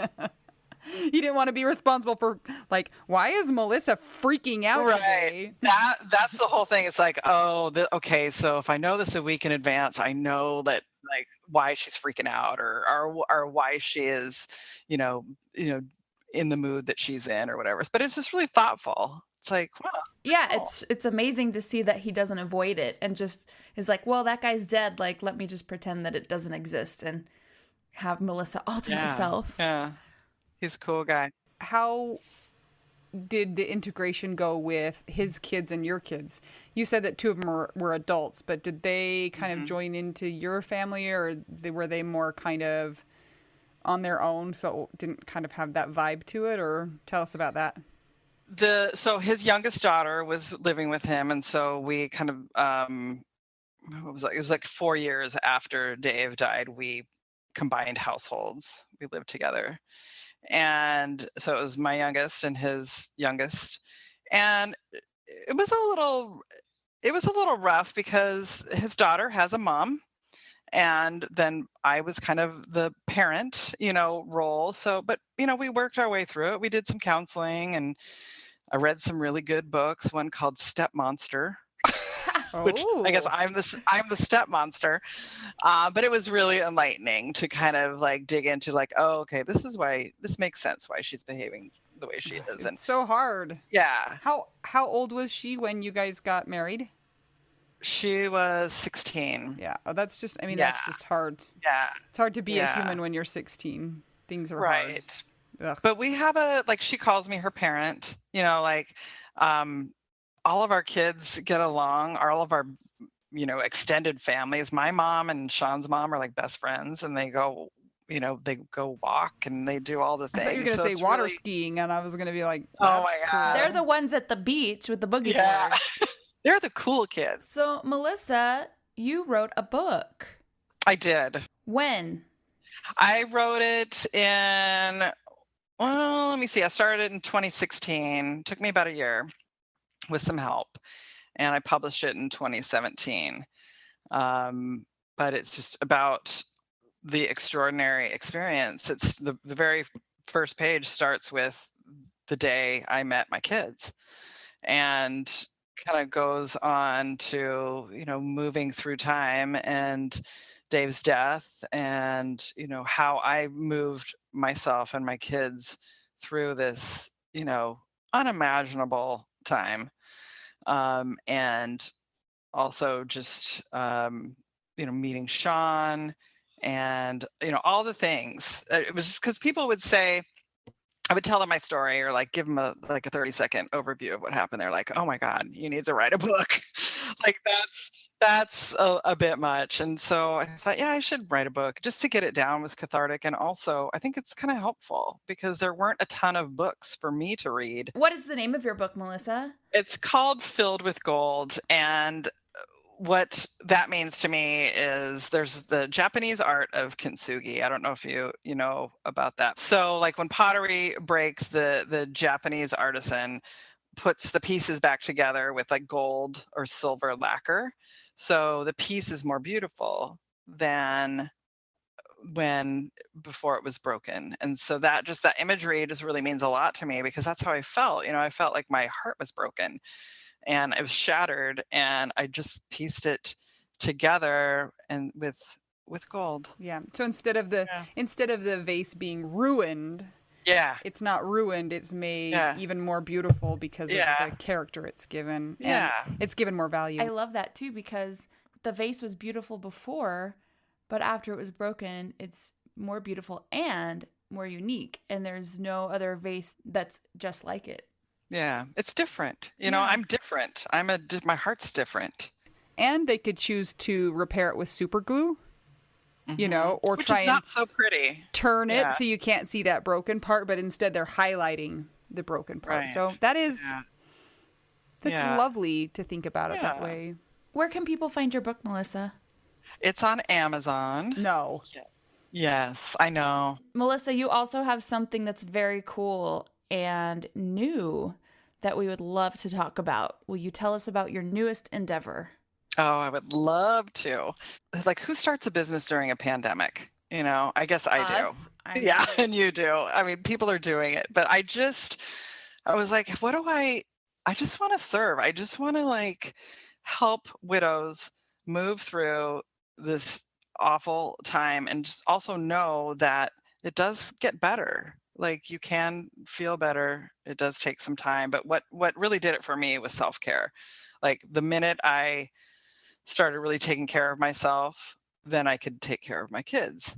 S4: He didn't want to be responsible for, like, why is Melissa freaking out today?
S3: That's the whole thing. It's like, okay, so if I know this a week in advance, I know that, like, why she's freaking out or why she is, you know, in the mood that she's in or whatever. But it's just really thoughtful. It's like, wow.
S1: Yeah, cool. It's amazing to see that he doesn't avoid it and just is like, well, that guy's dead. Like, let me just pretend that it doesn't exist and have Melissa all to myself.
S3: Yeah. He's a cool guy.
S4: How did the integration go with his kids and your kids? You said that 2 of them were adults, but did they kind of join into your family, or were they more kind of on their own, so it didn't kind of have that vibe to it? Or tell us about that.
S3: So his youngest daughter was living with him, and so we kind of it was like 4 years after Dave died, we combined households. We lived together. And so it was my youngest and his youngest, and it was a little rough because his daughter has a mom, and then I was kind of the parent, role. So, but we worked our way through it. We did some counseling, and I read some really good books. One called Step Monster. Which I guess I'm the step monster, but it was really enlightening to kind of like dig into, like, oh, okay, this makes sense why she's behaving the way she is. And
S4: it's so hard.
S3: Yeah.
S4: How old was she when you guys got married?
S3: She was 16.
S4: Yeah. Oh, that's just hard.
S3: Yeah.
S4: It's hard to be a human when you're 16. Things are
S3: hard.
S4: Ugh.
S3: But we have she calls me her parent, all of our kids get along, all of our, extended families. My mom and Sean's mom are like best friends, and they go walk and they do all the things.
S4: I thought you were going to say water skiing, and I was going to be like,
S3: oh my God.
S1: They're the ones at the beach with the boogie boards.
S3: They're the cool kids.
S1: So, Melissa, you wrote a book.
S3: I did.
S1: When?
S3: I wrote it in, let me see. I started it in 2016. It took me about a year with some help, and I published it in 2017. But it's just about the extraordinary experience. It's the very first page starts with the day I met my kids, and kind of goes on to, moving through time and Dave's death, and, how I moved myself and my kids through this, unimaginable time. And also just, meeting Sean and, all the things. It was just because people would say, I would tell them my story or like give them a 30-second overview of what happened. They're like, oh my God, you need to write a book. Like that's a bit much. And so I thought, yeah, I should write a book. Just to get it down was cathartic. And also I think it's kind of helpful because there weren't a ton of books for me to read.
S1: What is the name of your book, Melissa?
S3: It's called Filled with Gold. And what that means to me is there's the Japanese art of kintsugi. I don't know if you know about that. So like when pottery breaks, the Japanese artisan puts the pieces back together with like gold or silver lacquer. So the piece is more beautiful than when before it was broken. And so that imagery just really means a lot to me, because that's how I felt. I felt like my heart was broken and it was shattered, and I just pieced it together and with gold.
S4: Yeah. So instead of the vase being ruined,
S3: Yeah.
S4: it's not ruined, it's made
S3: Yeah.
S4: even more beautiful because of the character it's given.
S3: Yeah.
S4: And it's given more value.
S1: I love that too, because the vase was beautiful before, but after it was broken, it's more beautiful and more unique. And there's no other vase that's just like it.
S3: Yeah. It's different. I'm different. My heart's different.
S4: And they could choose to repair it with super glue. Or
S3: Which
S4: try
S3: is not so pretty.
S4: Turn it so you can't see that broken part, but instead they're highlighting the broken part.
S3: Right.
S4: So that's lovely to think about it that way.
S1: Where can people find your book, Melissa?
S3: It's on Amazon.
S4: No.
S3: Yes, I know.
S1: Melissa, you also have something that's very cool and new that we would love to talk about. Will you tell us about your newest endeavor?
S3: Oh, I would love to. Like, who starts a business during a pandemic? I guess I do. Yeah, and you do. I mean, people are doing it, but I was like, I just want to serve. I just want to like help widows move through this awful time, and just also know that it does get better. Like, you can feel better. It does take some time, but what really did it for me was self-care. Like, the minute I started really taking care of myself, then I could take care of my kids.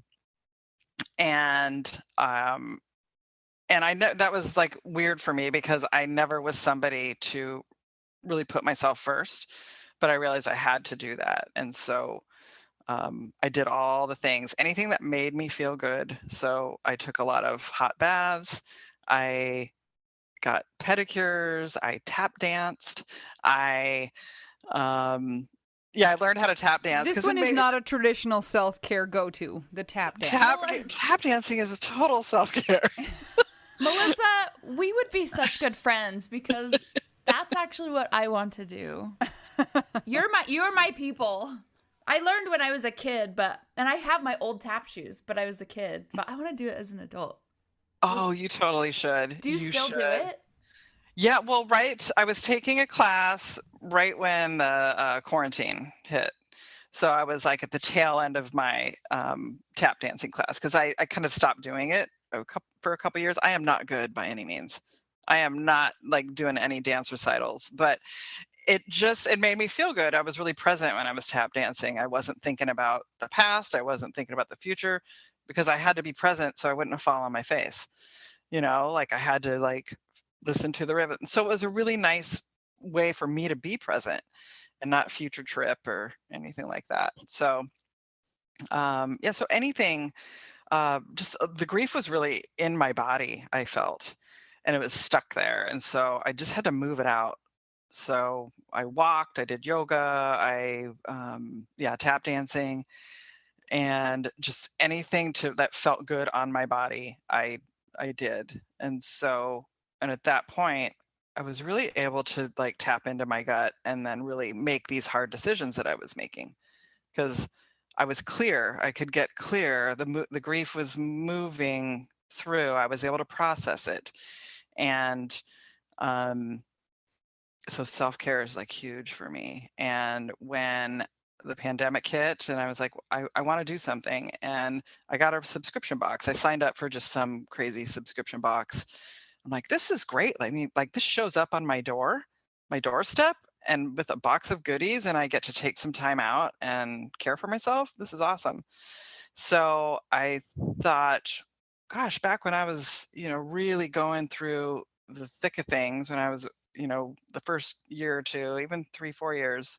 S3: And I know that was like weird for me, because I never was somebody to really put myself first, but I realized I had to do that. And so I did all the things, anything that made me feel good. So I took a lot of hot baths. I got pedicures. I tap danced. I learned how to tap dance.
S4: This one is not a traditional self-care go-to, the tap dance.
S3: Tap dancing is a total self-care.
S1: Melissa, we would be such good friends, because that's actually what I want to do. You're my people. I learned when I was a kid, and I have my old tap shoes, but I was a kid. But I want to do it as an adult.
S3: Oh, you totally should.
S1: Do you still do it?
S3: Yeah, well, right. I was taking a class right when the quarantine hit. So I was like at the tail end of my tap dancing class, because I kind of stopped doing it for a couple years. I am not good by any means. I am not like doing any dance recitals, but it made me feel good. I was really present when I was tap dancing. I wasn't thinking about the past. I wasn't thinking about the future, because I had to be present so I wouldn't fall on my face. Like I had to like listen to the rhythm. So it was a really nice way for me to be present and not future trip or anything like that. So so anything, just the grief was really in my body, I felt, and it was stuck there. And so I just had to move it out. So I walked, I did yoga, I tap dancing, and just anything that felt good on my body, I did. And at that point, I was really able to like tap into my gut and then really make these hard decisions that I was making, because I was clear. I could get clear. The grief was moving through. I was able to process it. And so self-care is like huge for me. And when the pandemic hit and I was like, I want to do something, and I got a subscription box. I signed up for just some crazy subscription box. I'm like, this is great. I mean, like, this shows up on my doorstep, and with a box of goodies, and I get to take some time out and care for myself. This is awesome. So I thought, gosh, back when I was, really going through the thick of things, when I was, the first year or two, even 3-4 years,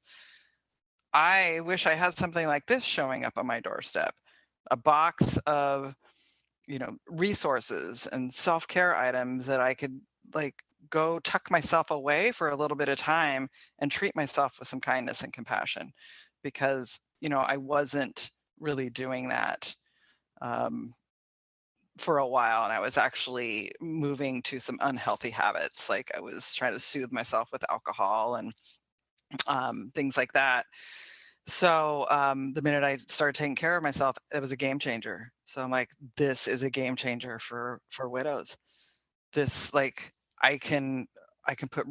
S3: I wish I had something like this showing up on my doorstep, a box of, resources and self-care items that I could like go tuck myself away for a little bit of time and treat myself with some kindness and compassion, because, I wasn't really doing that for a while, and I was actually moving to some unhealthy habits. Like I was trying to soothe myself with alcohol and things like that. So the minute I started taking care of myself, it was a game changer. So I'm like, this is a game changer for widows. This, like, I can put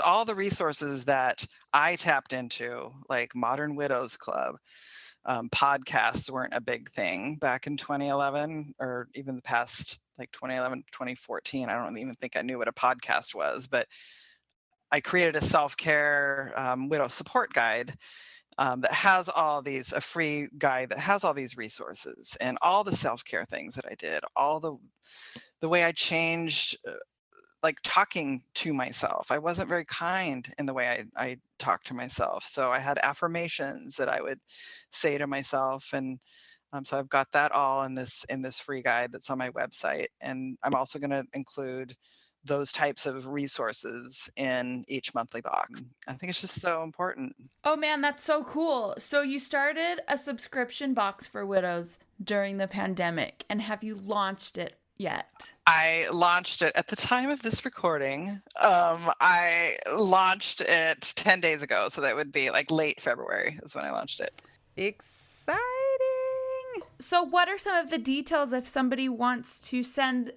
S3: all the resources that I tapped into, like Modern Widows Club. Podcasts weren't a big thing back in 2011, or even the past, like 2011, 2014. I don't even think I knew what a podcast was, but I created a self-care widow support guide that has a free guide that has all these resources and all the self-care things that I did, all the way I changed, like talking to myself. I wasn't very kind in the way I talked to myself. So I had affirmations that I would say to myself. And so I've got that all in this free guide that's on my website. And I'm also going to include those types of resources in each monthly box. I think it's just so important.
S1: Oh man, that's so cool. So you started a subscription box for widows during the pandemic, and have you launched it yet?
S3: I launched it at the time of this recording. I launched it 10 days ago. So that would be like late February is when I launched it.
S4: Exciting.
S1: So what are some of the details if somebody wants to send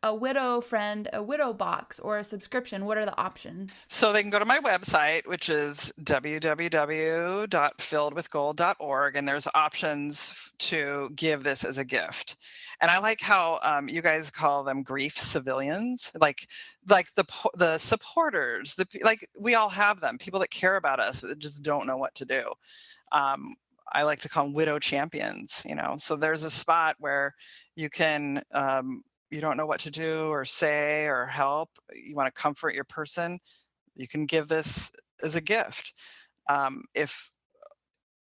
S1: a widow friend a widow box or a subscription? What are the options?
S3: So they can go to my website, which is www.filledwithgold.org, and there's options to give this as a gift. And I like how you guys call them grief civilians, like the supporters, like we all have them, people that care about us that just don't know what to do. I like to call them widow champions, So there's a spot where you can, you don't know what to do or say or help, you want to comfort your person, you can give this as a gift.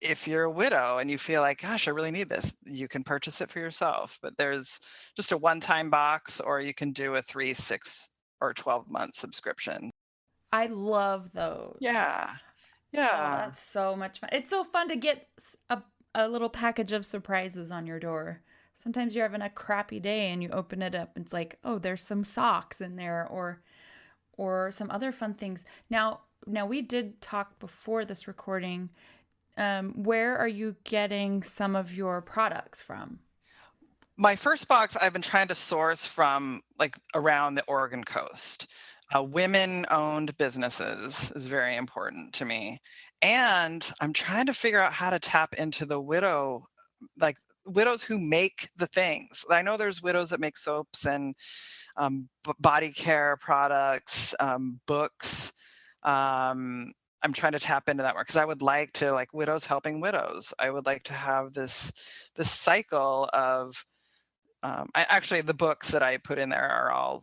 S3: If you're a widow and you feel like, gosh, I really need this, you can purchase it for yourself. But there's just a one-time box, or you can do a 3, 6, or 12-month subscription.
S1: I love those.
S3: Yeah.
S1: Oh, that's so much fun. It's so fun to get a little package of surprises on your door. Sometimes you're having a crappy day and you open it up and it's like, oh, there's some socks in there or some other fun things. Now we did talk before this recording. Where are you getting some of your products from?
S3: My first box I've been trying to source from like around the Oregon coast. Women-owned businesses is very important to me. And I'm trying to figure out how to tap into the widows who make the things. I know there's widows that make soaps and body care products, books. I'm trying to tap into that more because I would like to, like, widows helping widows. I would like to have this cycle of the books that I put in there are all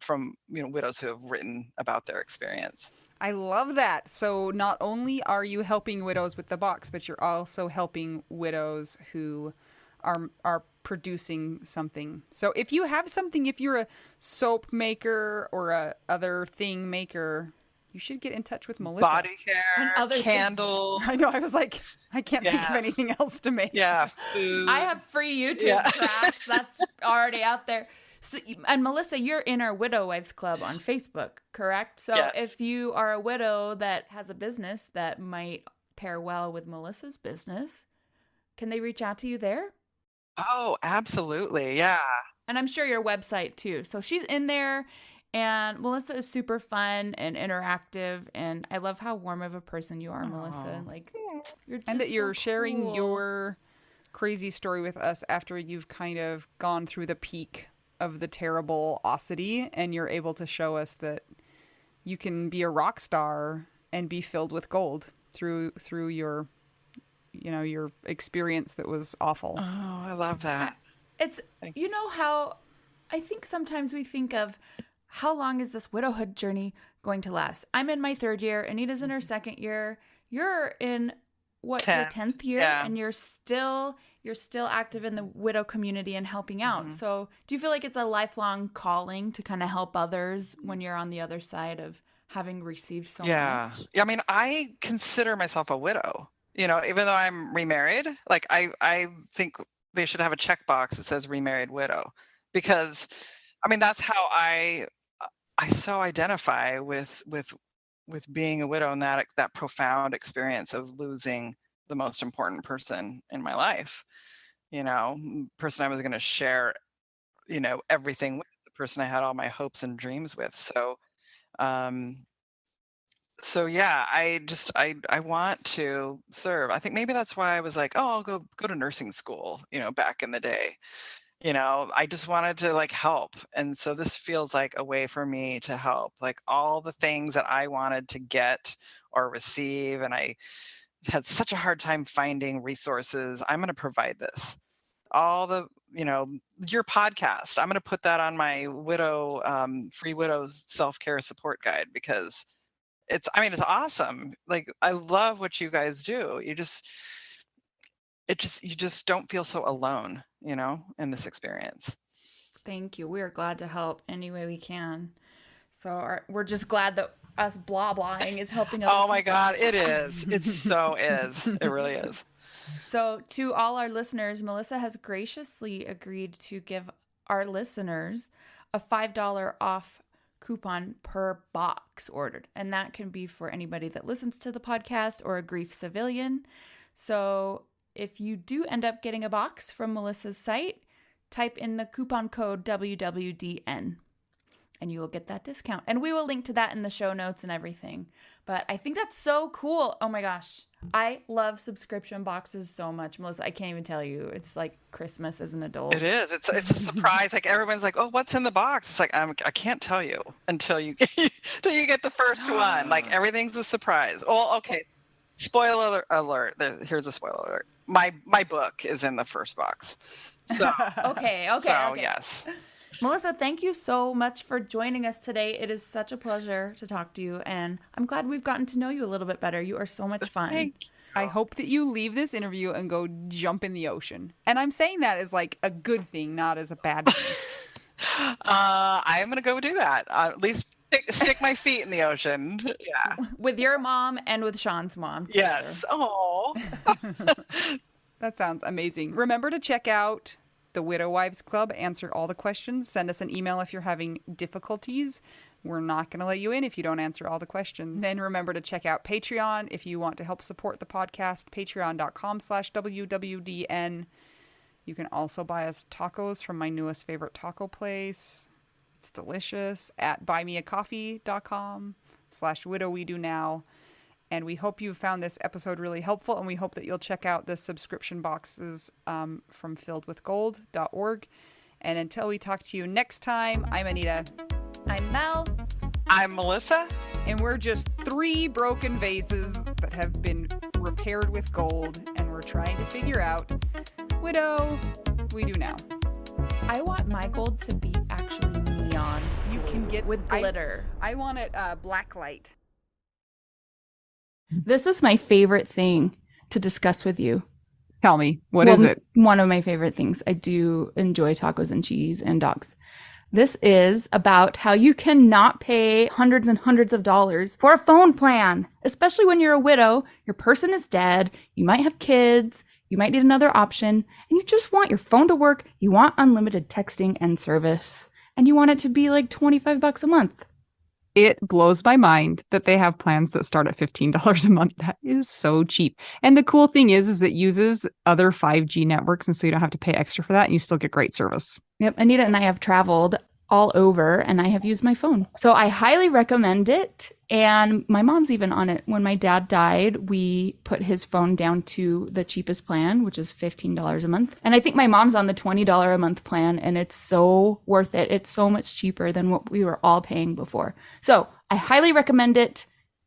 S3: from widows who have written about their experience.
S4: I love that. So not only are you helping widows with the box, but you're also helping widows who are producing something. So if you have something, if you're a soap maker or a other thing maker, you should get in touch with Melissa.
S3: Body care, candles.
S4: I know. I was like, I can't think of anything else to make.
S3: Yeah, food.
S1: I have free YouTube crafts. That's already out there. So, and Melissa, you're in our Widow Wives Club on Facebook, correct? So if you are a widow that has a business that might pair well with Melissa's business, can they reach out to you there?
S3: Oh, absolutely. Yeah.
S1: And I'm sure your website too. So she's in there. And Melissa is super fun and interactive, and I love how warm of a person you are, Melissa. Like, you're just
S4: and that you're
S1: so
S4: sharing
S1: cool.
S4: your crazy story with us after you've kind of gone through the peak of the terrible-osity, and you're able to show us that you can be a rock star and be filled with gold through your your experience that was awful.
S3: Oh, I love that.
S1: It's how I think sometimes we think of, how long is this widowhood journey going to last? I'm in my 3rd year. Anita's in her 2nd year. You're in your 10th year,
S3: yeah.
S1: and you're still active in the widow community and helping out. So do you feel like it's a lifelong calling to kind of help others when you're on the other side of having received so much?
S3: Yeah, I mean, I consider myself a widow, even though I'm remarried. Like I think they should have a checkbox that says remarried widow, because I mean, that's how I so identify with being a widow, and that profound experience of losing the most important person in my life, person I was going to share, everything with, the person I had all my hopes and dreams with. So yeah, I want to serve. I think maybe that's why I was like, oh, I'll go to nursing school, back in the day. I just wanted to like help. And so this feels like a way for me to help, like all the things that I wanted to get or receive. And I had such a hard time finding resources. I'm going to provide this. All the, your podcast, I'm going to put that on my free widows self-care support guide, because it's awesome. Like, I love what you guys do. You just don't feel so alone, in this experience.
S1: Thank you. We are glad to help any way we can. So we're just glad that us blah blahing is helping us.
S3: Oh my God, it is. It so is. It really is.
S1: So to all our listeners, Melissa has graciously agreed to give our listeners a $5 off coupon per box ordered. And that can be for anybody that listens to the podcast or a grief civilian. So if you do end up getting a box from Melissa's site, type in the coupon code WWDN and you will get that discount. And we will link to that in the show notes and everything. But I think that's so cool. Oh my gosh. I love subscription boxes so much, Melissa. I can't even tell you. It's like Christmas as an adult.
S3: It is. It's a surprise. Like, everyone's like, "Oh, what's in the box?" It's like, I can't tell you until you get the first one. Like, everything's a surprise. Oh, okay. Spoiler alert. Here's a spoiler alert. My book is in the first box. So
S1: okay.
S3: Yes.
S1: Melissa, thank you so much for joining us today. It is such a pleasure to talk to you, and I'm glad we've gotten to know you a little bit better. You are so much fun.
S3: Thank you.
S4: I hope that you leave this interview and go jump in the ocean. And I'm saying that as like a good thing, not as a bad thing.
S3: I am going to go do that. At least stick my feet in the ocean. Yeah.
S1: With your mom and with Sean's mom together.
S3: Yes. Oh.
S4: That sounds amazing. Remember to check out the Widow Wives Club. Answer all the questions. Send us an email if you're having difficulties. We're not going to let you in if you don't answer all the questions. And remember to check out Patreon if you want to help support the podcast. Patreon.com/WWDN. You can also buy us tacos from my newest favorite taco place. It's delicious at buymeacoffee.com/widowwedonow. And we hope you found this episode really helpful, and we hope that you'll check out the subscription boxes from filledwithgold.org. And until we talk to you next time, I'm Anita.
S1: I'm Mel.
S3: I'm Melissa.
S4: And we're just 3 broken vases that have been repaired with gold, and we're trying to figure out, widow, we do now.
S1: I want my gold to be actually neon.
S4: You can get
S1: with glitter.
S4: I want it black light.
S1: This is my favorite thing to discuss with you.
S2: Tell me, what is it?
S1: One of my favorite things. I do enjoy tacos and cheese and dogs. This is about how you cannot pay hundreds and hundreds of dollars for a phone plan, especially when you're a widow, your person is dead, you might have kids, you might need another option, and you just want your phone to work, you want unlimited texting and service, and you want it to be like $25 a month.
S2: It blows my mind that they have plans that start at $15 a month. That is so cheap. And the cool thing is it uses other 5G networks, and so you don't have to pay extra for that, and you still get great service.
S1: Yep. Anita and I have traveled all over, and I have used my phone. So I highly recommend it. And my mom's even on it. When my dad died, we put his phone down to the cheapest plan, which is $15 a month. And I think my mom's on the $20 a month plan, and it's so worth it. It's so much cheaper than what we were all paying before. So I highly recommend it.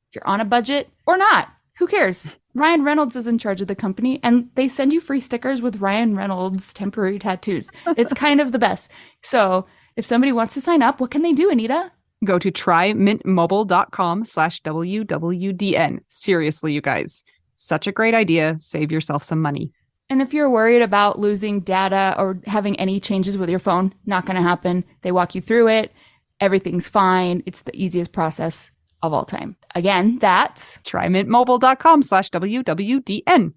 S1: If you're on a budget or not, who cares? Ryan Reynolds is in charge of the company, and they send you free stickers with Ryan Reynolds temporary tattoos. It's kind of the best. So if somebody wants to sign up, what can they do, Anita?
S2: Go to trymintmobile.com/WWDN. Seriously, you guys. Such a great idea. Save yourself some money.
S1: And if you're worried about losing data or having any changes with your phone, not going to happen. They walk you through it. Everything's fine. It's the easiest process of all time. Again, that's
S2: TryMintMobile.com/WWDN.